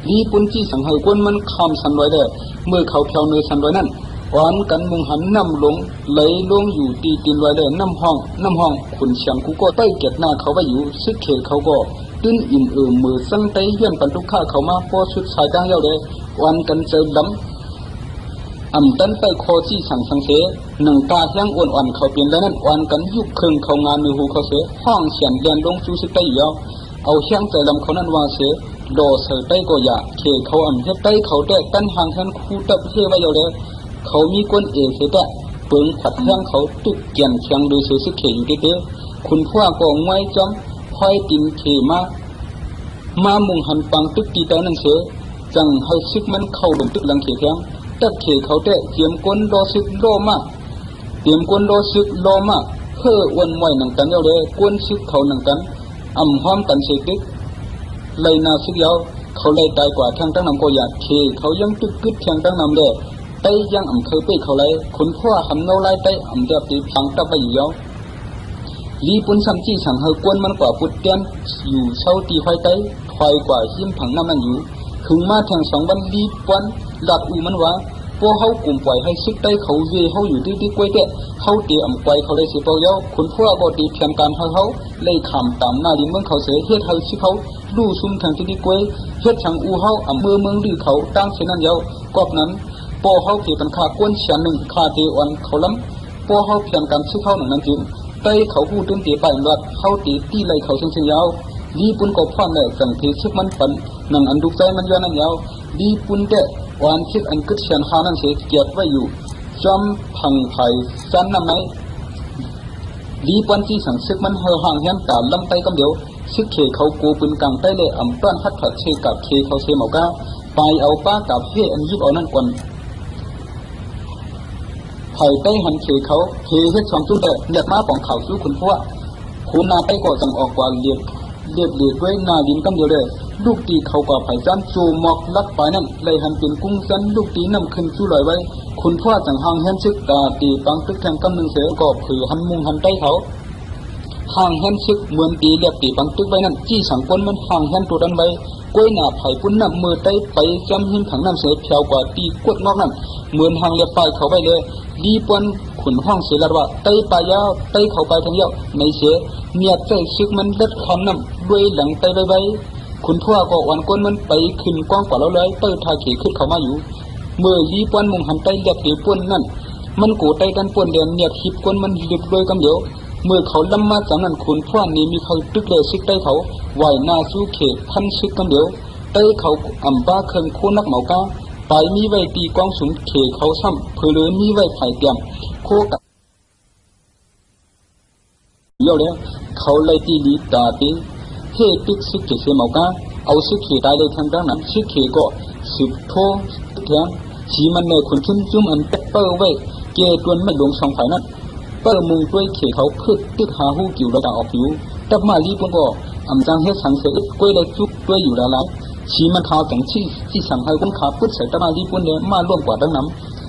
ลีปุนจี้สังเหกวนมันคำชันดอยได้เมื่อเขาเพียวเนื้อชันดอยนั้นหวานกันมุงหันน้ำลงไหลลงอยู่ตีตินไว้ได้น้ำห้องขุนเฉียงกูก็ใต้เกียรติหน้าเขาไว้อยู่ซึกเขียวเขาก็ตื้นอิ่มมือสั่งไตเยื่อนปันทุกข้าเขามาพอชุดสายดังเย้าเลยหวานกันเจอดำตันไปคอจี้สั่งเสหนังตาแห้งอ่อนเขาเปลี่ยนแล้วนั้นอ่อนกันยุบเครื่องเขางานมือหูเขาเสห้องเสียนเรียนลงจูสิไตยาวเอาแห้งใจลำเขานั้นว่าเสโดเสไตก็อยากเคเขาเฮ็ดไตเขาแต่ตั้นห่างทันคู่ตับเทไว้เย้าเลยเขามีก้นเอกเสแต่เปิงขัดแห้งเขาตุกเกียนเชียงดูเสือซึกเขอยู่เด้คุณพ่อก็งวยจอมพอยตินเขมามุงหันปังตึกตีแต่นั่นเสจังให้ซึกมันเข้าลงตึกหลังเขแทงตัดเขเขาแต่เตรียมก้นรอซึกโลมากเตรียมก้นรอซึกโลมากเพื่อวันมวยหนังกันเย้าเลยก้นซึกเขาหนังกันห้อมกันเสตึกเลยนาซึกเย้าเขาเลยตายกว่าทางตั้งนำก็อยากเขเขายังตึกกึดทางตั้งนำเด้ไตยังเคยไปเขาเลยคุณพ่อหันเงาไล่ไตเดียบตีพังตับไปอยู่เย้าลีปุ่นซ้ำจี้สั่งเฮกวนมันกว่าปุดเตียนอยู่เช่าตีไฟไตถอยกว่าหิมผังน้ำมันอยู่ ถึงมาแทง2 วันรีบวันหลักอูมันว่าพวกเขากลุ่มปล่อยให้ซึกได้เขาเวเขาอยู่ดีๆกล้วยเตะเขาตีอ่ำไกวเขาเลยสิเปล่าเย้าคุณพวกก็ตีเพียงการเขาเลยขำตามหน้าดินเมืองเขาเสียเฮ็ดเขาชิเขาลู่ซุ่มทางดีๆกล้วยเฮ็ดทางอูเขาอ่ำเมืองดื้อเขาตั้งเช่นนั้นเย้ากอบนั้นพวกเขาเกี่ยกันขาก้นเฉียนหนึ่งขาเตวันเขาล้ำพวกเขาเพียงการซึกเขาหนึ่งนั้นจริงไต้เขาพูดตื่นตีไปรัดเขาตีตีเลยเขาเชิงยาวดีปุ่นก็พร้อมเลยสังเกตซึกมันปันหนังอันดุใจมันย้อนนั้นยาวดีปุ่นเตะวันคิดอันกึศเชียนหานั้นเสียเกียรติไว้อยู่จอมพังไผ่สันน้ำไหนดีปุ่นที่สั่งซึกมันเฮาห่างเฮียนตาลำไตกำเดียวซึกเขเขาโกปืนกลางใต้เลยอ่ำต้านฮัดถัดเชกับเคเขาเสหมอกาไปเอาป้ากับเฮอันยิบเอานั่นก่อนไผ่ใต้หันเขเขาเฮเฮ็ด2 จุดเด็ดมาของเขาสู้คุณพ่อคุณนาไปก็สั่งออกกว่าเรียบด้วยนาดินกำเดียวเลยลูกตีเขากว่าไผ่จันจูหมอกลักไปนั่นเลยหันเป็นกุ้งจันลูกตีนำขึ้นสู้ลอยไว้คุณพ่อจังห่างแฮนซึกตาตีปังตึกแทงกำนึงเสียก็ผือหันมุงหันใต้เขาห่างแฮนซึกเหมือนตีเรียบตีปังตึกไว้นั่นจี้สังก้นมันห่างแฮนตัวดันไว้กล้วยหน้าไผ่ปุ้นน้ำมือใต้ไปจำหินถังน้ำเสียเพียวกว่าตีกวดงอกนั่นเหมือนห่างเรียบไปเขาไปเลยดีปนขุนห้องเสียละว่าไต้ปลายาวไต้เขาไปทางยาวในเสียเมียใจซึกมันเล็ดคอนน้ำด้วยหลังไต้ใบคุณพ่อก็วันก้นมันไปขึ้นกว้างกว่าเราเลยเปิดทาเขขึ้นเขามาอยู่เมื่อลีปวนมุงหันไต้เรียบตีป่วนนั่นมันกูไต้กันป่วนเดียนเนี่ยหิบก้นมันหลิบด้วยกำเดียวเมื่อเขาล้ำมาจากนั้นคุณพ่อนี่มีเขาตึกเลยซึกไต้เขาไหวหน้าสู้เขพันซึกกำเดียวไต้เขาอ่ำบ้าเคิงคู่นักเหมากาไปมีไว้ตีกองสุนเขเขาซ้ำเพื่อเลยมีไว้ไผ่เตรียมโคกับเยอะแล้วเขาเลยตีลีตาตีเฮติกซึกเขเสมากาเอาซึกเขตายเลยทางด้านนั้นซึกเขก็สืบโทแทงชีมันเนขุนขึ้นจุ่มอันเปเปอร์ไว้เกตวนไม่ลงช่องไฟนั้นเปิดมุงด้วยเขเขาขึ้นตึกหาหูกิ่วระดับออกอยู่ตับมาลีปุ่นก็อ่ำจังเฮ็ดสังเสกกล้วยเลยจุกด้วยอยู่ละลายชีมันท้าจังที่สั่งให้คนขาพุทธใส่ตับมาลีปุ่นเนี่ยมาล่วงกว่าดังน้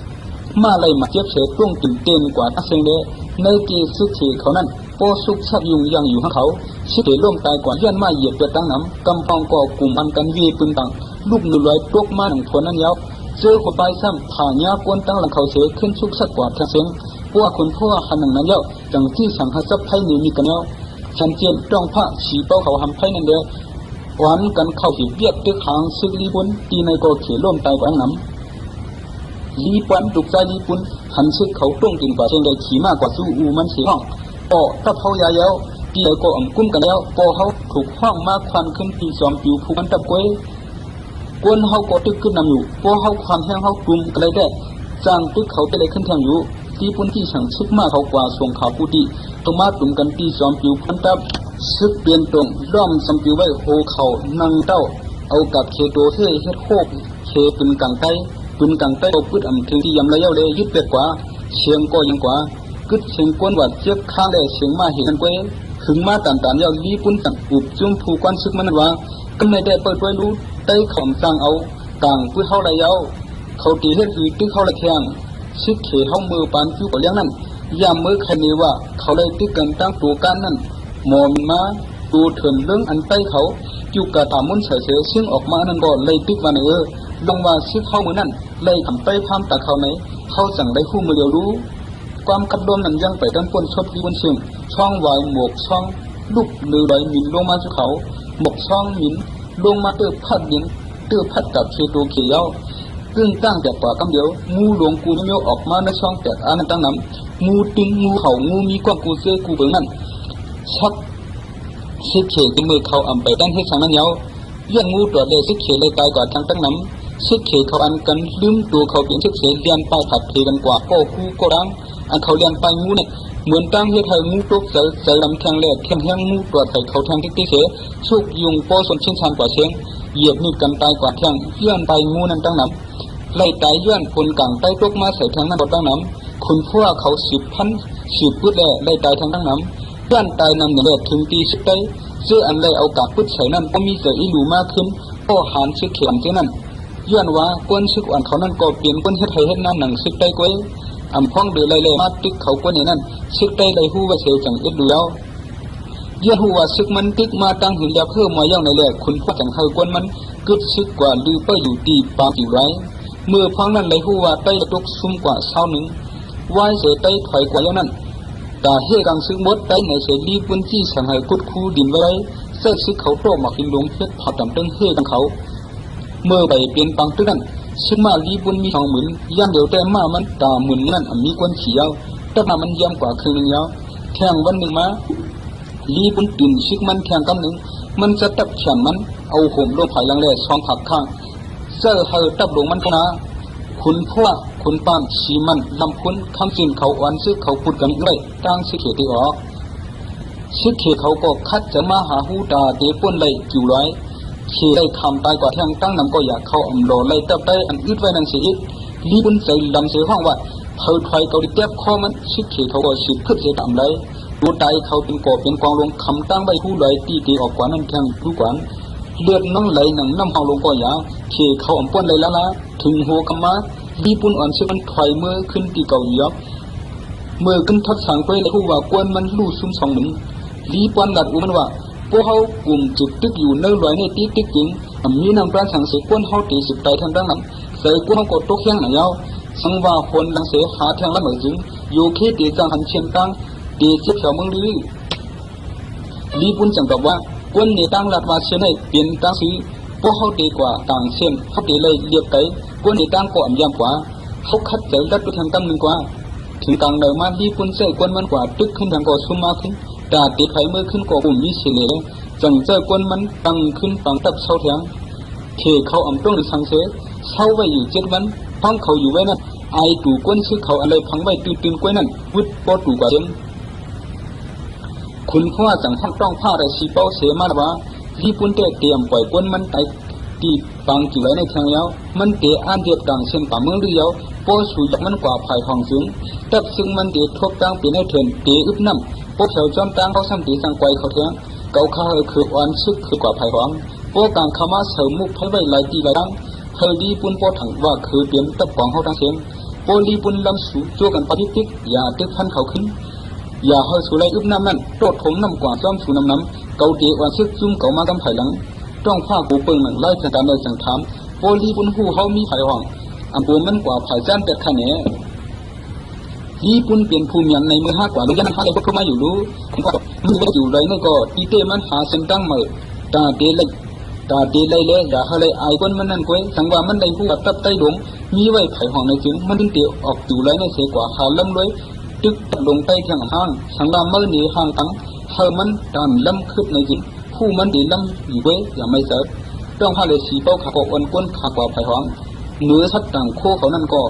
ำมาเลยมาเจ็บเสียต้วงตื่นเต้นกว่านักเสียงเด้ในเกซึกเขเขานั้นโปสุกชักยุงยังอยู่ข้างเขาชิดเดล่มตายกว่าเลื่อนมาเหยียบเปิดตั้งน้ำกำพองก่อกลุ่มอันกันวีปืนตังลูกหนุ่มลอยตกมาหนังทวนนั้นยาวเจอคนไปซ้ำผ่านยากวนตั้งหลังเขาเสียขึ้นชุกชักกว่าทั้งเสียงพวกคนพ่อหันหนังนั้นยาวจังที่สั่งให้ซับไพ่หนีมีกันยาวฉันเจียนต้องผ้าฉีเป้าเขาทำไพ่นั่นเด้หวานกันเข้าหิบเบียดตึกหางซึกลีบุญตีในก่อเขียล่มตายกว่าน้ำลีปันตุกใจลีปุนหันซึกเขาต้งกินกว่าเชียงใดขี่มากกว่าสู้อูมันเสียห้องปอถ้าเขายาเย้าตีเลยก็อ่ำกุ้มกันแล้วปอเขาถูกห้องมากควันขึ้นตี2 ผิวผูกันตะกวยกวนเขาก็ตึกขึ้นนำอยู่ปอเขาความแห้งเขากลุ่มกันเลยได้จางตึกเขาไปเลยขึ้นแทงอยู่ตีปุนที่สั่งซึกมากเขากว่าส่งข่าวผู้ดีตรงมาตุ่มกันตี2 ผิวพันตับซึกเปลี่ยนตรงร่อมสมผิวไว้โหเขานั่งเต้าเอากับเคโดเฮเฮ็ดโคกเคเป็นกลางไตปืนกลางใต้เอาปืนอ่ำถึงที่ยำระยะเลยยึดเป็ดกว่าเชียงก็ยังกว่ากึศเชียงก้นวัดเจ็บข้างเลยเชียงมาเห็นกันกวยหึงมาตันยาวลีปุ่นตังอุบจุ่มผู้กวนซึกมันว่าก็ไม่ได้เปิดด้วยรู้ใต้ขอมสร้างเอาต่างปื้เข้าระยะเขาตีเฮ็ดคือตึกเข้าระแข้งซึกเขเข้ามือปานผิวกับเลี้ยงนั่นยามมือคันนี้ว่าเขาเลยตึกกันตั้งตัวกันนั่นหมอมมาตูเถินเรื่องอันใต้เขาอยู่กับตามุนเสียซึ่งออกมานั่นก็เลยตึกมาเนอลงว่าซึกเข้ามือนั่นเลยทำไปพามตาเขาไหนเขาสั่งได้คู่มือเดียวรู้ความกัดดมนั้นยังไปด้านบนชดที่บนเชิงช่องวายหมวกช่องลูกเรือลอยมินลงมาสู่เขาหมวกช่องมินลงมาเตือพัดยิงเตือพัดกับเคโตเขียวกึ่งตั้งแต่ปากคำเดียวงูหลวงกูเมียวออกมาในช่องแตกอันนั้นตั้งน้ำงูตึงงูเข่างูมีความกูเสื้อกูเบื้องนั่นชักซึกเขยมือเขาอ่ำไปด้านให้สังนั้นเยาเรื่องงูตัวเลยซึกเขยเลยตายกว่าทางตั้งน้ำซึกเขยเขาอันกันลืมตัวเขาเป็นซึกเขยเลียนไปผัดเพกันกว่าก็คู่ก็ดังอันเขาเลียนไปงูเนี่ยเหมือนตั้งให้ไทยงูตกใส่ลำแทงแหลกแข็งแห้งงูตัวไทยเขาแทงที่เสียสุกยุงโปสนเช่นชานกว่าเชียงเหยียบมีดกันตายกว่าแทงเลื่อนไปงูนั้นตั้งน้ำไล่ตายย้อนคนกลางใต้ตกมาใส่ทางนั้นบดตั้งน้ำคุณพ่อเขา10,000พุทธแล้วไล่ตายทางตั้งน้ำเลื่อนตายนำเหนือถึงตีสุดได้เสื้ออันเลยเอากาบพุทธใส่นั่นก็มีเสืออีหลูมากขึ้นก็หานซึกเขียนเจ้านั่นย้อนว่าก้นซึกอ่อนเขานั่นก็เปลี่ยนก้นเฮ็ดไทยเฮ็ดนั่นหนังซึกได้ก้อยอำพ้องเดือเลยมาตึกเขาก้นอย่างนั้นซึกได้เลยหู้ว่าเสียวจังเอ็ดดูแล้วย้อนหูว่าซึกมันตึกมาตั้งหินแล้วเพิ่มมาย่างในแหลกคุณพ่อจังเฮาก้นมัน กึดซึกกว่าลือไปอยู่ตีปางอยู่ไรเมื่อพังนั้นเลยหัวไต้ตกซุ่มกว่าเช้าหนึ่งวายเสไต้ถอยกว่าอย่างนั้นแต่เฮกังซึกมดไต้ในเสรีปุ่นจี้สังหารกุดคูดินไว้เสื้อซึกเขาโตมากินหลงเฮ็ดผัดตำตึงเฮกังเขาเมื่อไปเปลี่ยนปังตึ้งนั้นซึกมาลีบุญมีทองหมื่นย่างเดียวแต่มามันตาหมื่นนั่นมีกวนเขียวแต่มามันย่ำกว่าคืนหนึ่งยาวแข่งวันหนึ่งมาลีบุญตื่นซึกมันแข่งกันหนึ่งมันจะตับแขนมันเอาห่มลงภายหลังแหล่ซองผักข้างเสื้อเฮอตับลงมันพนาคุณพ่อคุณป้านชีมันลำคุณคำสินเขาอ่อนซึกเขาพูดกันเลยตั้งซึกเขตีออกซึกเขเขาก็คัดจะมาหาหูตาเตป้นเลยจิ๋วร้อยเขได้คำตายกว่าแทงตั้งนำก็อยากเข้าอำโลเลยตับได้อันอึดไว้นั่งเสียลีบุญใจลำเสียห้องว่าเฮอถอยเขาดิเจ็บคอมันซึกเขเขาก็สืบขึ้นเสียต่ำเลยดูตายเขาเป็นกอบเป็นกองลงคำตั้งใบหูลอยตีเตออกกว่านั่นแทงรู้กว่าเลือดน้องไหลหนังน้ำห้องลงก็อยากเขเขาอ่ำป้นเลยละถึงหัวกำมาลีปุ่นอ่อนซึกมันถอยเมื่อขึ้นตีเก่าอยู่ยับเมื่อขึ้นทับสังไปเลยผู้ว่ากวนมันลู่ซุ่มสองหนึ่งลีปอนหลัดอุมันว่าพวกเขากลุ่มจุดตึกอยู่เนื้อลอยในตีตึกจริงมีนำปราสังเสกวนเขาตีสิบไตทางด้านนั้นเสกวนเขากดตกแข้งหน่อยเอาสังว่าคนดังเสหาทางละเหมือนจึงโยเคตีจังหันเชียนตั้งตีเจ็บแถวเมืองลือลีปุ่นจังกับว่ากวนในตั้งหลัดว่าเชนให้เปลี่ยนตั้งซื้อพวกเขาดีกว่าต่างเส้นเขาตีเลยเรียบไตกวนในตั้งก็อ่ำยำกว่าเขาคัดเจอรัดไปทางตั้งหนึ่งกว่าถึงกลางเดินมาลีปุ่นเจอกวนมันกว่าตึกขึ้นทางก่อซุ่มมาขึ้นแต่ตีไฟเมื่อขึ้นก่อปุ่มมีเฉลี่ยจังเจอกวนมันตั้งขึ้นปังตับเสาแทงเทเขาอ่ำต้องหรือสังเสเสาไว้อยู่7 วันพังเขาอยู่ไว้นั่นไอตู่กวนซื้อเขาอะไรพังไว้ตื่นกล้วยนั่นวุดปอตู่กว่าเจนคุณพ่อจังห้องต้องผ้าแต่สีเป้าเสียมาว่าลีปุ่นเตรียมปล่อยกวนมันไตตีปังจิ๋วไว้ในทางยาวมันเตะอันเดียบต่างเช่นป่าเมืองหรือยาวโป้สูยมันกว่าภายห้องสูงแต่ซึ่งมันเตะทบตั้งเป็นให้เถินเตะอึบน้ำโป้แถวจอมตั้งเขาซ้ำตีสังไกวเขาเถียงเกาข้าคืออ่อนซึกคือกว่าภายห้องโป้กลางขมาเสริมมุกไพ่ไว้หลายตีหลายดังเฮลีปุ่นโป้ถังว่าคือเตรียมตับของเขาทั้งเช่นโป้ลีปุ่นลำสูโจกันปฏิทิกอย่าตึกพันเขาขึ้นอย่าเฮสูไลอึบน้ำนั่นโตถมน้ำกว่าซ้อมสูน้ำเกาเตะอ่อนซึกซุ่มเกามากำภายหลังต้องผ้ากูเปิงหนังไล่ทางการในสังถามโพลีบุญหูเขามีไผ่ห้องอันปูมันกว่าไผ่จ้านแต่ขะแหนลีบุญเปลี่ยนภูมิในมือห้ากว่าลูกยันหาอะไรก็มาอยู่รู้มืออยู่ไรนี่ก็ตีเต้มันหาเส้นตั้งมาตาเตเลยอย่าหาอะไรไอ้คนมันนั่นก้อยสังว่ามันได้ผู้กับตับไตหลงมีไว้ไผ่ห้องในจึงมันถึงเตะออกอยู่ไรในเสียกว่าหาล้ำเลยตึกลงใต้เทียงห้างสังว่าเมื่อหนีห้างตั้งเฮมันตามล้ำขึ้นในจึงผู้มันดีลำอยู่เว้ยอย่าไม่เสร็จต้องหาเลยสีเป้าขาก็อ้วนก้นขาก็ไผ่ห้องเนื้อชัดต่างโคเขานั่นก็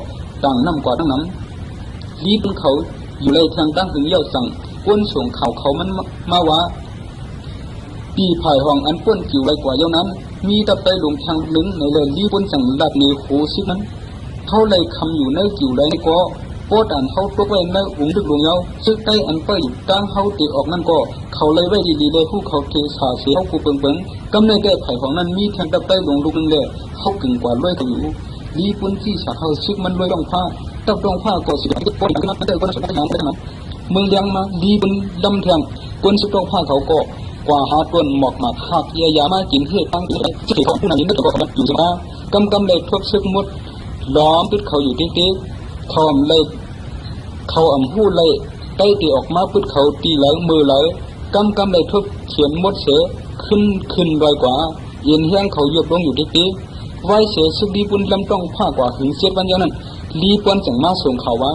ต่างน้ำกว่าทั้งนั้นลีบเขาอยู่เลยทางตั้งถึงเย้าสั่งก้นส่งเขามันมาว่าปีไผ่ห้องอันก้นจิ๋วไรกว่าเย้านั้นมีตับไตหลงทางลึงในเลยลีบนสั่งหลับในโคซินั้นเขาเลยคำอยู่ในจิ๋วไรก็โพดันเขาตัวไว้ในอุ้งดึกลงเย้าซึกไตอันเปิดตั้งเขาตีออกนั่นก็เขาเลยไว้ดีๆเลยผู้เขาเทสาเสียเขากูเปิงกำเนิดแก่ไผ่ของนั้นมีแทงตับไตลงลูกนึงเลยเขากึ่งกว่าด้วยกันอยู่ลีปุ่นที่สาเขาซึกมันด้วยรองผ้าตับรองผ้าก็สิบที่ปนกันนั่นเด็กคนสุดท้ายนั่นเลยนะเมืองยังมาลีปุ่นลำแทงคนซึกรองผ้าเขาก็กว่าหาต้นหมอกมาหักยามากินเทตั้งที่ที่เขาผู้นั้นนี่ก็อยู่ใช่ไหมกำเลยทบซึกมดล้อมปิดเขาอยู่ติ๊กทอมเลยเขาอ่ำหู้เลยใต้ตีออกมาปึ๊ดเขาตีไหลมือไหลกำเลยทบเขียนมดเสขึ้นรอยกว่าเย็นแห้งเขาหยบลงอยู่ติ๊กไว้เสสุดีปุ่นลำต้องผ้ากว่าหึงเสียวันยานั้นลีปวนจังมาส่งเขาว่า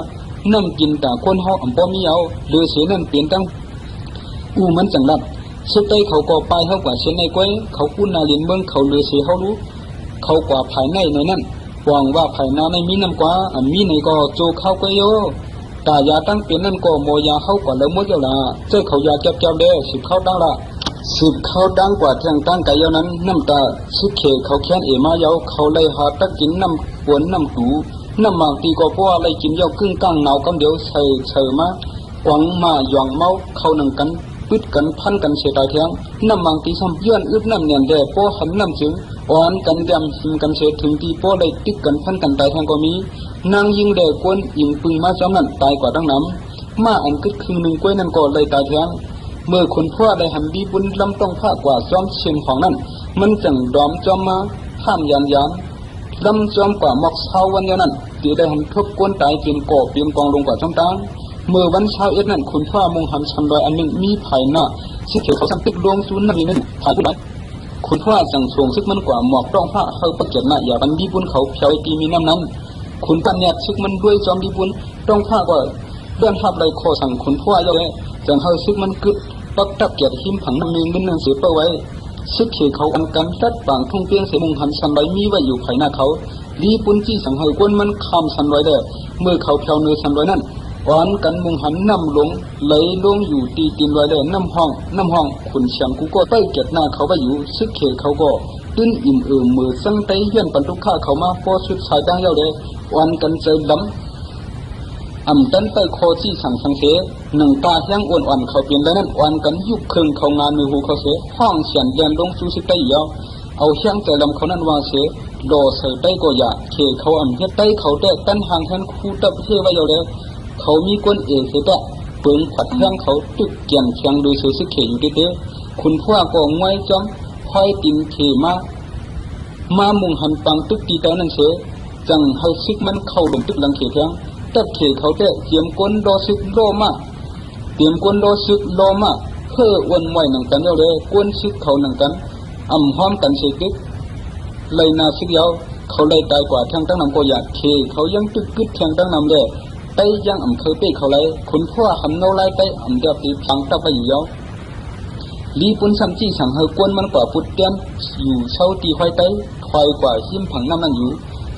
น้ำกินแต่คนเขาอ่ำป้อมีเอาเดือเสียนั่นเปลี่ยนตั้งมันจังรับสุดใต้เขาก็ไปเขากว่าเช่นในก้อยเขาพูดนาเรียนเมืองเขาเดือเสียเขารู้เขากว่าภายในนั่นหวังว่าภายในไม่มีน้ำกว่ามีในก็โจเข้าก็โยตายาตั้งเป็นนั่นก็โมยาเข้ากว่าแล้วมดเยาละเจ้าเขายาเจ็บเด้สิบเข้าดังละสิบเข้าดังกว่าเทียงตั้งไก่เยานั้นน้ำตาสิเขเขาแค้นมาเยาเขาเลยหาตักกินน้ำปวนน้ำหูน้ำบางตีก็เพราะอะไรกินเยาครึ่งก้างหนาวกำเดียวใส่มาหวังมาหย่องเมาเขาหนังกันปิดกันพันกันเสียตายแทงน้ำบางตีซ้ำเยื่อนอึบน้ำเนียนแด่เพราะหันน้ำจึงอ่อนกันดำหิมกันเสียถึงที่เพราะเลยติดกันพันกันตายแทงก็มีนางยิงแด่กวนยิงปึงมาจอมนั้นตายกว่าดังน้ำมาอันกึดคืนหนึ่งกล้วยนั่นก็เลยตายแทงเมื่อคนพ่อได้หันบีบุญลำต้องผ้ากว่าซ้อมเชียงของนั้นมันจังดอมจอมมา ห้ามยันลำจอมกว่าหมอกเช้าวันนั้นตีได้หันทบกวนตายเปลี่ยนก่อเปลี่ยนกองลงกว่าจอมตางเมื่อวันเช้านั้นคุณพ่อมงหันชันลอยอันหนึ่งมีภายหน้าสิเขียวเขาสัมติกดวงศูนย์นั่นนี่ถ่ายผู้ใดคุณพ่อสั่งส่งซึกมันกว่าหมอกต้องผ้าเขาประเกียรติอย่าบันดีบุญเขาเพียวตีมีน้ำนั้นคุณปัญญาซึกมันด้วยจอมดีบุญต้องผ้ากว่าเดินทับเลยโคสั่งคุณพ่อเยอะเลยจังเขาซึกมันกึดปักตับเกียรติหิมผังน้ำมีเงินเสียเป้าไว้ซึกเขียวเขาอันกันตัดปางทุ่งเปียงเสียมงหันชันลอยมีไว้อยู่ภายหน้าเขาดีปุนจี้สั่งให้กวนมันคำชันลอยเด้อเมื่อเขาเพียวเนื้อชันลอยนั้นอ่อนกันมงหันน้ำลงไหลลงอยู่ตีตีนลอยเด้อน้ำห้องขุนเชียงกูก็ใต้เกียรติหน้าเขาไปอยู่ซึกเขียวเขาก็ตื้นอิ่มมือสั่งไตเยื่อนปันทุกข้าเขามาพอสุดสายดังเย้าเด้ออ่อนกันใจดำตันไปโคจี้สั่งสังเสหนึ่งตาย่างอ่อนเขาเปลี่ยนแล้วนั่นอ่อนกันยุบเครื่องเขางานมือหูเขาเสห้องเสียนเรียนลงสู่สิใต้ยาวเอาเชียงใจลำเขานั้นว่าเสโดใส่ใต้ก็อยากเขเขาเฮ็ดใต้เขาแต่ตั้นห่างแทนคู่ตับเทไว้เย้าเด้อเขามีก้นเอกเสแต่เปิงขัดแห้งเขาตึกเกียนเชียงโดยเสือซึกเขอยู่เด้คุณพ่อก็ง่วยจอมห้อยตินเขมามุงหันปังตึกตีเต้านั่นเสจังให้ซึกมันเข้าลงตึกหลังเขแทงตัดเขเขาแต่เตรียมก้นรอซึกโลมาเตรียมก้นรอซึกโลมาเพื่ออ้วนไหวหนังกันเย้าเด้ก้นซึกเขาหนังกันห้อมกันเสกเลยนาซึกยาวเขาเลยตายกว่าทางตั้งนำก็อยากเขเขายังตึกกึดทางตั้งนำเด้ไปยังเคยเป้เขาเลยคุณพ่อหำเนาไล่ไปเดียบตีพังตับไปอยู่ยาวลีปุ่นซ้ำจี้สั่งให้กวนมันกว่าพุดเตียนอยู่เช่าตีควายไตควายกว่าหิมผังน้ำนั่นอยู่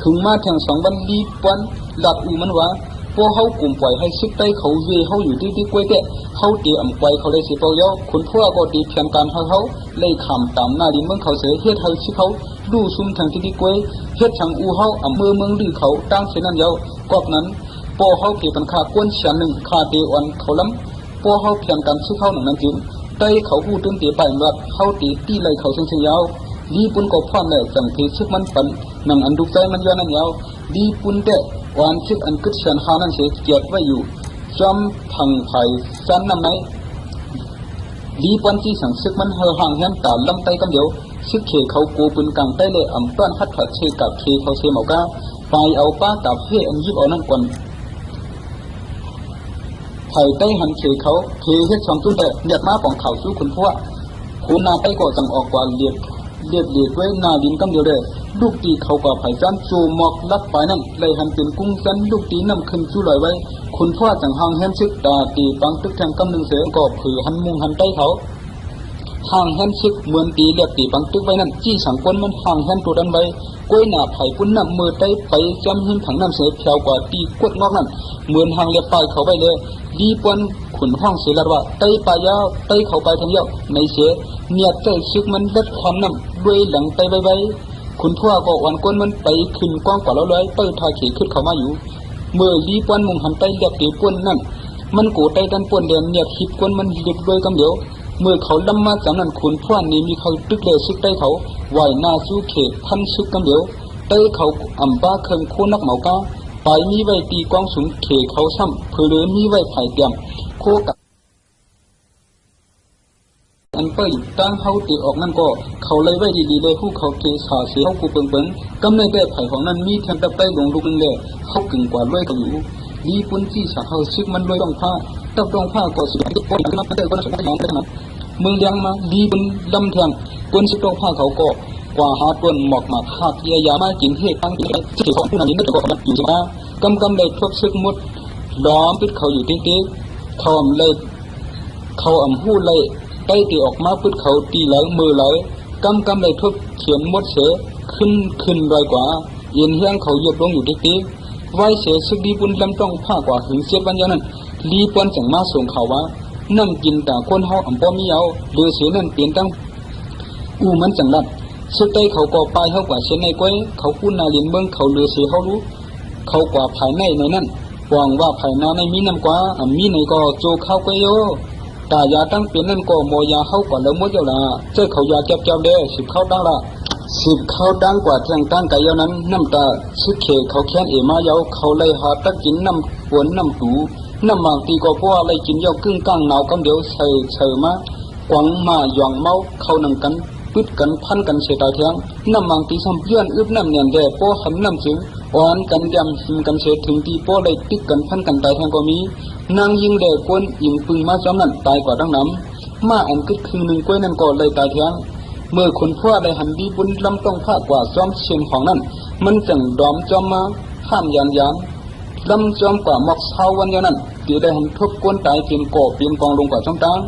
ถึงมาทางสองวันลีปุ่นหลับอูมันว่าพวกเขากลุ่มปล่อยให้ซึกไตเขาเวเขาอยู่ที่กล้วยแต่เขาตีควายเขาเลยสิเปล่ายาวคุณพ่อก็ตีเพียงการเขาเลยขำตามหน้าดินเมืองเขาเสียเฮ็ดให้ซึกเขาดูซุ่มทางที่กล้วยเฮ็ดทางอูเขาเมืองดื้อเขาตั้งเส้นนั้นยาวกอบนั้นพอเขาเกี่ยวกันขาก้นเฉียนหนึ่งขาเตอ่อนเขาล้ำพอเขาเพียงกันซึกเขาหนึ่งนั้นจึงไตเขาหูตื้นเตะไปแบบเขาตีเลยเขาเส้นยาวดีปุ่นก็พร้อมเลยจังเทซึกมันปันหนังอันดุใจมันย้อนนั่นยาวดีปุ่นเตะวันซึกอันกึศเฉียนหานั่นเสียเกียรติไว้อยู่จอมพังไผ่สั้นน้ำไหนดีปุ่นที่สั่งซึกมันห่างแหนตาลำไตกำเดียวซึกเขเขาโกปุ่นกลางไตเลยต้อนพัดผัดเชกับเขเขาเสหมอกาไปเอาป้ากับเฮอันยิบเอานั่นก่อนไผ่ใต้หันเขเขาเฮ็ดสองตุ้นแต่เลียดมาของเขาสู้คุณพ่อคุณนาใต้ก็จังออกกว่าเลียดไว้นาดินกำเดียวเด้อลูกตีเขากับไผ่จันจูหมอกลักไปนั่นเลยหันเป็นกุ้งจันลูกตีน้ำขึ้นสู้ลอยไว้คุณพ่อจังห่างแหนซึกตาตีปังตึกแทงกำหนึ่งเสือก็ผือหันมุงหันใต้เขาห่างแหนซึกเหมือนตีเลียดตีปังตึกไว้นั่นจี้สังคนมันห่างแหนตัวดันไว้กล้วยหน้าไผ่ปุ่นน้ำมือใต้ไปจำหินผังน้ำเสือเพียวกว่าตีกดงอกนั่นเหมือนห่างเลียดปลายเขาไว้เลยดีปนขุนห้องเสียละว่าไตปลายาวไตเข้าไปทางเยาในเสียเนียดใจซึกมันเล็ดความน้ำด้วยหลังไตใบคุณพ่อก็อ่อนก้นมันไปขึ้นกว้างกว่าเราเลยเปิดทาเขขึ้นเข้ามาอยู่เมื่อดีปนมุงหันไตเลียบตีปนนั่นมันโกไตดันปนเดียนเนียดหิบก้นมันเลียบด้วยกำเดียวเมื่อเขาล้ำมาจากนั้นคุณพ่อนี่มีเขาตึกเลยซึกไตเขาไหวหน้าสู้เขพันซึกกำเดียวไตเขาบ้าเคิงโคนักเหมากาไปมีไว้ตีกองสูงเขเขาซ้ำเพื่อเลือมีไว้ไผ่เตรียมโคกับอันเปิดตั้งเขาตีออกนั่นก็เขาเลยไว้ดีๆเลยผู้เขาเทสาเสียเขากูเปิงกำในแต่ไผ่ของนั้นมีเทียนตะไตลงลูกนึงเลยเขากึ่งกว่าด้วยกันอยู่ดีปุ่นที่สาเขาซึกมันด้วยต้องผ้าตับต้องผ้าก็สุดที่คนนั้นเตะคนนั้นมองไปนั้นเมืองยังมาดีปุ่นลำแทงปุ่นซึกต้องผ้าเขาก็กว่าหาต้นหมอกมาหักเยียยามากินเทศตั้งที่ที่ของผู้นั้นนี่ก็มันอยู่ใช่ไหมกำเลยทบซึกมุดล้อมปิดเขาอยู่ติ๊กเขาเลยเขาหู้เลยใต้ตีออกมาปิดเขาตีไหลมือไหลกำเลยทบเขียนมดเสือขึ้นรอยกว่าเย็นเฮียงเขาหยบลงอยู่ติ๊กไว้เสือซึกดีบุญลำต้องผ้ากว่าหึงเสียบัญญัตินั้นรีปนจังมาส่งเขาว่านั่งกินแต่คนเฮาป้อมีเอาเดือเสียนั่นเปลี่ยนตั้งมันจังรัดซึกใต้เขาก็ไปเฮากว่าเช่นในก้อยเขาพูดนาเลียนเมืองเขาเลือเสียเขารู้เขากว่าภายในนั้นหวังว่าภายในไม่มีน้ำกว่ามีในก็โจเข้าก้อยโยตายาตั้งเปลี่ยนนั่นก็โมยาเข้ากว่าแล้วมดเจ้าละเจ้าเขายาเจ็บเด้สิบเข้าดังละสิบเข้าดังกว่าเทียงตั้งไก่เยานั้นน้ำตาซึกเขเขาแค้นมาเยาเขาเลยหาตักกินน้ำปวนน้ำตูน้ำบางตีก็เพราะอะไรกินเยากึ่งก้างหนาวกำเดียวใส่มากวังมาหย่องเมาเข้านังกัน ปิดกันพันกันเสตาเทียงน้ำมังตีซ้ำย้อนอึบน้ำเนียนแด่ป้อหันน้ำจึงอ่อนกันยำหิมกันเสถึงตีป้อเลยติดกันพันกันตายแทงก็มีนางยิงแด่กวนยิงปึงมาจอมนั้นตายกว่าดังน้ำมาอันกึดคืนหนึ่งกล้วยนั่นก็เลยตายเทียงเมื่อคนพ่อได้หันดีบุญลำต้องผ้ากว่าจอมเชียงของนั้นมันจังดอมจอมมาห้ามยานลำจอมกว่าหมอกเช้าวันเดียวนั้นตีได้หันทุบกวนตายเพียงก่อเพียงกองลงกว่าช่องตาง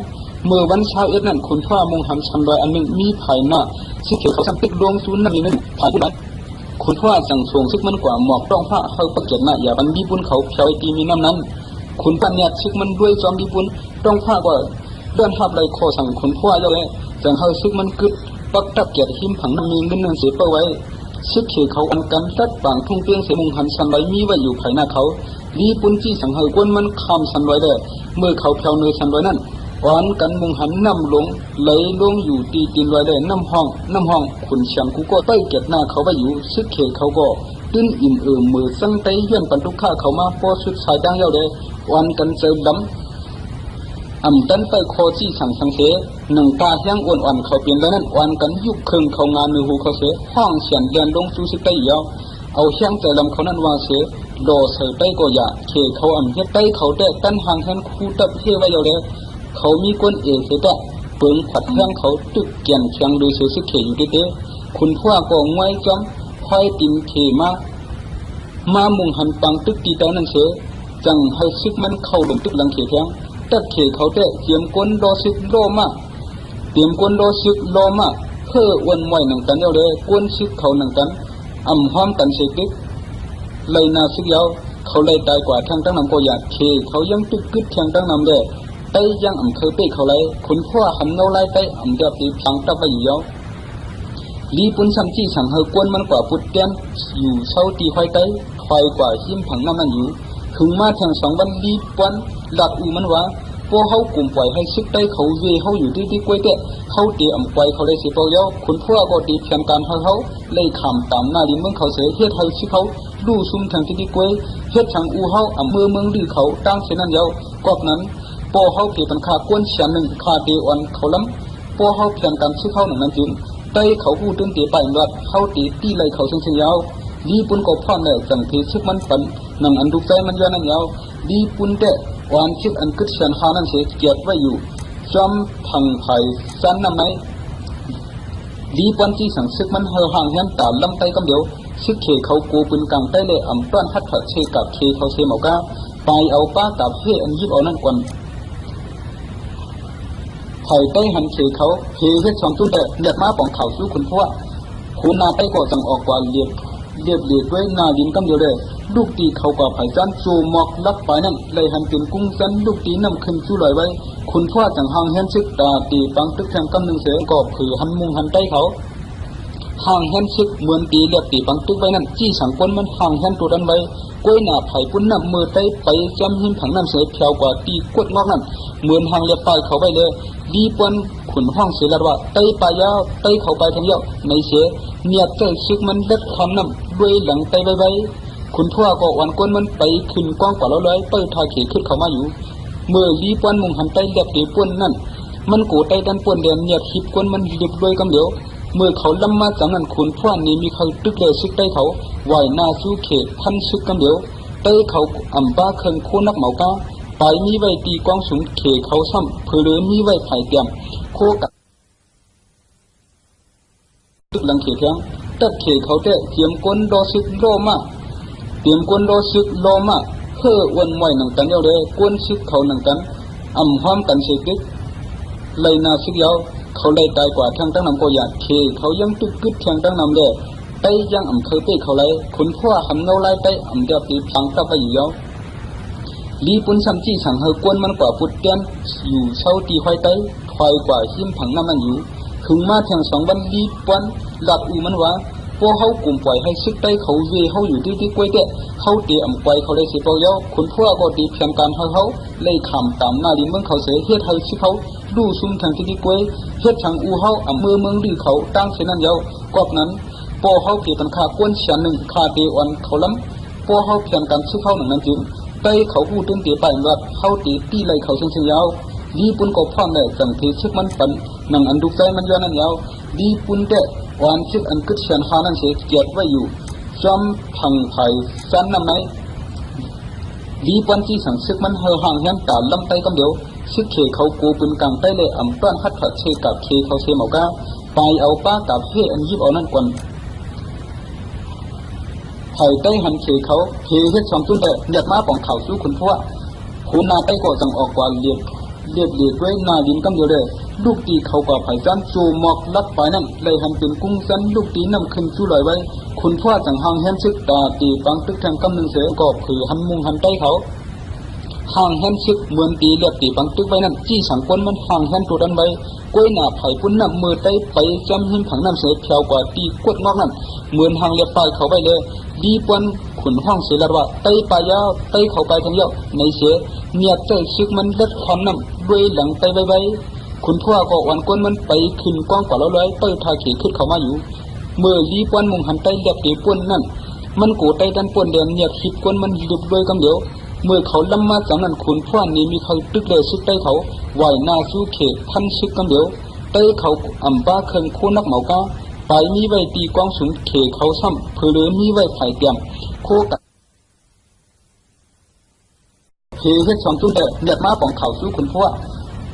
เมื่อวันเช้าเอ็ดนั้นคนพ่อมุงหันชันลอยอันหนึ่งมีไผ่หน้าสิเขียวเขาสัมติดดวงศูนย์นั่นนี่นั่นผ่านผู้ใดคนพ่อจังทรงซึกมันกว่าหมอกต้องผ้าเขาประเกียรติมาอย่าบันดีบุญเขาเพียวไอตีมีน้ำนั้นคนพ่อเนี่ยซึกมันด้วยจอมดีบุญต้องผ้ากว่าเดินทับเลยโคสั่งคนพ่อเยอะเลยจังเขาซึกมันกึดปักตับเกียรติหิมผังน้ำมีเงินเงินเสียเป้าไว้ซึกเขียวเขาอันกันตัดบางทุ่งเตียงเสียมุงหันชันลอยมีไว้อยู่ภายหน้าเขาดีบุญจี้สังเฮกวนมันคำชันลอยได้เมื่อเขาเพียวเนยชันลอยนั้นอ่อนกันมุงหันน้ำลงไหลลงอยู่ตีตีนลอยได้น้ำห้องขุนเฉียงกูก็ใต้เก็บหน้าเขาไปอยู่ซึกเขเขาก็ตื้นอิ่มมือสั่งไตย้อนปันทุกข้าเขามาพอสุดสายดังเย้าได้อ่อนกันเจอดำตันไปโคจี้สั่งเสหนึ่งตาเฮียงอ่อนเขาเปลี่ยนแล้วนั้นอ่อนกันยุบเคิงเขางานมือหูเขาเสห้องเฉียนเดินลงสู่ซึกไตเย้าเอาเฮียงใจลำเขานั้นวางเสโดเสไตก็อย่าเขเขาเฮ็ดไตเขาได้ตั้นห่างแทนคู่ตับเฮไว้เย้าได้เขามีก้นเอเสดะเปิงขัดแข้งเขาตึกเกียนเคียงโดยเสือซึกเขอยู่เด้คุณพ่อก็งวยจอมค่อยตินเขมามุงหันปังตึกตีเต้านั่นเสือจังให้ซึกมันเข้าลงตึกหลังเขแทงตัดเขเขาได้เตรียมก้นรอซึกโลมาเตรียมก้นรอซึกโลมาเพื่ออ้วนมวยหนังกันเย้าเลยก้นซึกเขาหนังกันห้อมกันเสกเลยนาซึกเย้าเขาเลยตายกว่าทางตั้งนำก็อยากเขเขายังตึกกึดแทงตั้งนำได้ไตยังเคยไปเขาเลยคุณพ่อหันเงาไล่ไตเดียบตีพังตับไปอยู่ลีปุ่นซ้ำจี้สั่งเฮกวนมันกว่าปุดเตียนอยู่เศร้าตีไฟไตไฟกว่าหิมผังน้ำมันอยู่ถึงมาแทง2 วันลีปุ่นหลักอูมันว่าพวกเขากลุ่มปล่อยให้ซึกไตเขาเวเขาอยู่ที่กล้วยเตะเขาตีปล่อยเขาเลยเสียเปล่าเย้าคุณพ่อก็ตีเพียงการเขาเลยขำตามหน้าดินเมืองเขาเสียเฮ็ดให้ซึกเขาดูซุ่มทางที่กล้วยเฮ็ดทางอูเขาเมืองดื้อเขาตั้งเส้นนั้นเย้ากอบนั้นพอเขาเพียงคากวนเฉียนหนึ่งคาเดออนเขาล้ำพอเขาเพียงการซื้อเขาหนึ่งนั้นจึงไตเขาพูดถึงเตะไปรัดเขาตีเลยเขาเชียาวดีปุ่นก็พ่อเนี่ยจังเทซึกมันปันหนังอันดุใจมันย้อนนั่นยาวดีปุ่นเตะวันชิดอันกึศเฉียนหานั่นเสียเกียรติไว้อยู่จอมพังไผ่สันน้ำไหนดีปุ่นที่สั่งซึกมันเฮาห่างยันตาลำไตกำเดียวซึกเขเขาโกปืนกลางไตเลยต้อนฮัดผัดเชกับเขเขาเสมากาไปเอาป้ากับเฮอันยิบเอานั่นก่อนไผ่ใต้หันเขเขาเฮเฮ็ด2 ตุ้นแต่เลือดมาป่องเขาสู้คุณพ่อคุณนาใต้ก็จังออกกว่าเลียดด้วยนาดินกำเดียวเลยลูกตีเขากว่าไผ่จันจูหมอกลักไปนั่นเลยหันเป็นกุ้งจันลูกตีน้ำขึ้นสู้ลอยไว้คุณพ่อจังห่างแฮนซึกตาตีปังตึกแทงกำหนึ่งเสือก็ผือหันมุงหันใต้เขาห่างแฮนซึกเหมือนตีเลือดตีปังตึกไว้นั่นจี้สังคนมันห่างแฮนตัวดันไว้กล้วยหน้าไผ่ปุ้นน้ำมือใต้ไปจำหินผังน้ำเสือเพียวกว่าตีกดงอกนั่นเหมือนห่างเลียบไปเขาไปเลยดีปนขุนห้องเสียละว่าไตปลายาวไตเขาไปทั้งเยอะในเสียเนียใจซึกมันเล็ดความน้ำด้วยหลังไตใบขุนทั่วก็วันก้นมันไปขึ้นกว้างกว่าเราเลยเปิดทาเขขึ้นเขามาอยู่เมื่อดีปนมุงหันไตเล็บตีปนนั่นมันกูไตดันปนเดียนเนียหิบก้นมันเล็บด้วยกำเดียวเมื่อเขาล้ำมาจากนั้นขุนทั่วนี้มีเขาตึกเลยซึกไตเขาไหวหน้าสู้เขพันซึกกำเดียวไตเขาบ้าเคิงโคนักเหมากาไปมีไว้ตีกองสูงเขเขาซ้ำเพื่อเลยมีไว้ไผ่เตรียมโคกับตึกหลังเขแทงตัดเขเขาได้เตรียมก้นรอซึกโลมาเตรียมก้นรอซึกโลมาเพื่อวันมวยหนังกันเย้าเลยก้นซึกเขาหนังกันห้อมกันเสกตึกเลยนาซึกเย้าเขาเลยตายกว่าทางตั้งนำก็อยากเขเขายังตึกกึดทางตั้งนำเลยไตยังเคยไปเขาเลยขุนพ่อหันเงาไล่ไตเดียบตีพังตับไปอยู่เย้าลีปุ่นซ้ำจี้สั่งเฮกวนมันกว่าปุดเตียนอยู่เศร้าตีไฟไตไฟกว่าหิมผังน้ำมันอยู่ถึงมาแทง2 วันลีปุ่นหลักอูมันว่าพวกเขากลุ่มปล่อยให้ซึกไตเขาเวเขาอยู่ที่กล้วยเตะเขาตีปล่อยเขาเลยเสียเปล่าเย้าคุณพ่อก็ตีเพียงการเขาเลยขำตามหน้าดินเมืองเขาเสียเฮ็ดให้ซึกเขาดูซุ่มทางที่กล้วยเฮ็ดทางอูเขาเมืองดื้อเขาตั้งเส้นนั้นเย้ากอบนั้นพอเขาเกี่ยเป็นคากวนเฉียนหนึ่งคาเดออนเขาล้ำพอเขาเพียงการซึกเขาหนึ่งนั้นจึงไตเขาพูดถึงเตะไปว่าเขาตีเลยเขาเชียงยาว ดีปุ่นก็พร้อมได้จังเทชึกมันปันนังอันดุใจมันย้อนนั้นยาวดีปุ่นเดวันชึกอันกึศเชียนหานั้นเสียเกียรติไว้อยู่จอมพังไผ่สันน้ำไหนดีปุ่นที่สั่งชึกมันเฮาห่างยันตาลำไตกำเดียวชึกเขเขากูปืนกลางใต้เลยอ่ำต้านฮัดถัดเชกับเคเขาเชหมอกาไปเอาป้ากับเฮอันยิบเอานั่นก่อนไผ่ใต้หันเขเขาเฮเฮ็ดสองตุ้นเดเรียกมาปองข่าวสู้คุณพ่อคุณนาใต้ก็จังออกกว่าเรียบด้วยนาดินกำเดียวเลยลูกตีเขาก็ไผ่จันจูหมอกลักไปนั่นเลยหันเป็นกุ้งสันลูกตีนำขึ้นสู้ลอยไว้คุณพ่อจังห่างแฮมชึกตาตีปังตึกแทงกำนึงเสียก็คือหันมุงหันใต้เขาห่างแฮมชึกเหมือนตีเรียบตีปังตึกไว้นั่นจี้สังคนมันห่างแฮมตัวดันไว้กล้วยหน้าไผ่ปุ้นน้ำมือใต้ไปจำหินผังน้ำเสียเพียวกว่าตีกวดงอกนั่นเหมือนห่างเรียบปลายเขาไปเลยดีปวนขุนห้องเสียละว่าไต้ปลายาวไต้เขาไปทั้งเยอะในเสียเนียดใจชึกมันเล็ดความน้ำด้วยหลังไต้ใบคุณพ่อก็วันก้นมันไปขึ้นกว้างกว่าร้อยเปิดทาขีขึ้นเขามาอยู่เมื่อลีปวนมุงหันไต้เรียบตีปวนนั่นมันกูไต้ดันปวนเดียนเนียดคิดก้นมันลุบด้วยกำเดียวเมื่อเขาล้ำมาจากนั้นคุณพ่อนี้มีเขาตึกเลยชึกไต้เขาไหวหน้าสู้เขตพันชึกกำเดียวไต้เขาอ่ำบ้าเคิงโคนักเหมากาไปมีไว้ตีกว้างสูงเขเขาซ้ำเพื่อเลยมีไว้ไผ่เตรียมโคกเฮสองตุ้นเรียกมาปองข่าวสู้คุณพ่อ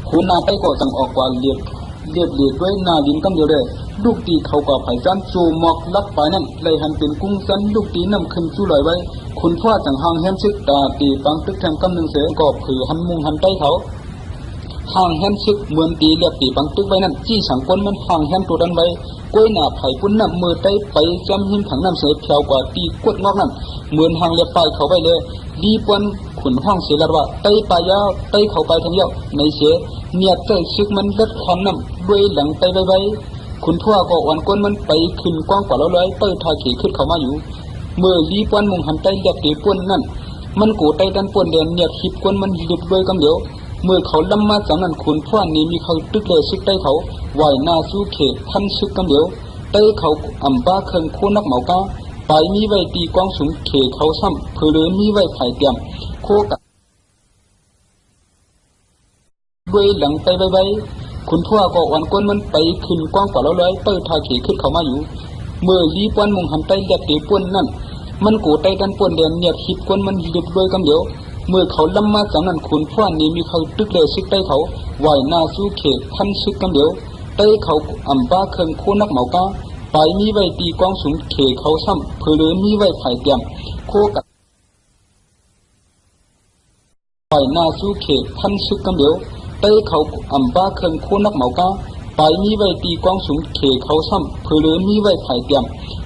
คุณนาไปก็จังออกกว่าเรียบด้วยนาดินกำเดียวเลยลูกตีเขาก็ไผ่จันจูหมอกลักไปนั่นเลยหันเป็นกุ้งสันลูกตีนำขึ้นสู้ลอยไว้คุณพ่อจังห่างแฮมชึกตาตีปังตึกแทงกำนึงเสียก็คือหันมุงหันใต้เขาห่างแฮมชึกเหมือนตีเรียบตีปังตึกไว้นั่นจี้สังคนมันห่างแฮมตัวดันไว้กล้วยหน้าไผ่ปุ้นน้ำมือใต้ไปจำหินผังน้ำเสียเพียวกว่าตีกวดงอกนั่นเหมือนห่างเรียบปลายเขาไปเลยดีปวนขุนห้องเสียละว่าไต้ปลายาวไต้เขาไปทั้งเยอะในเสียเนียดใจชึกมันเล็ดความน้ำด้วยหลังไต้ใบคุณพ่อก็วันก้นมันไปขึ้นกว้างกว่าร้อยเปิดทาขีขึ้นเขามาอยู่เมื่อลีปวนมุงหันไต้เรียบตีปวนนั่นมันกูไต้ดันปวนเดียนเนียดคิดก้นมันลุบด้วยกำเดียวเมื่อเขาล้ำมาจากนั้นคุณพ่อนี้มีเขาตึกเลยชึกไต้เขาไหวหน้าสู้เขตพันชึกกำเดียวไต้เขาอ่ำบ้าเคิงโคนักเหมากาไปมีไว้ตีกว้างสูงเขเขาซ้ำเพื่อเลยมีไว้ไผ่เตรียมโคกด้วยหลังไต้ใบคุณพ่อก็วันก้นมันไปขึ้นกว้างกว่าร้อยเปิดทาขีขึ้นเขามาอยู่เมื่อลีปวนมุงหันไต้เรียบตีปวนนั่นมันกูไต้ดันปวนเดียนเนียดคิดก้นมันลุบด้วยกำเดียวเมื่อเขาล้ำมาจากนั้นคุณพ่อนี้มีเขาตึกเลยชึกไต้เขาไหวหน้าสู้เขตพันชึกกำเดียวไต้เขาอ่ำบ้าเคิงโคนักเหมากาไปมีไว้ตีกว้างสูงเขเขาซ้ำเพื่อเลยมีไว้ไผ่เตรียมโคกับไหวหน้าสู้เขตพันชึกกำเดียวไต้เขาอ่ำบ้าเคิงโคนักเหมากาไปมีไว้ตีกว้างสูงเขเขาซ้ำเพื่อเลยมีไว้ไผ่เตรียม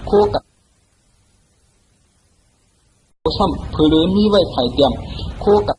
โคกับซ้ำเพื่อเลยมีไว้ไผ่เตรียมโคกับ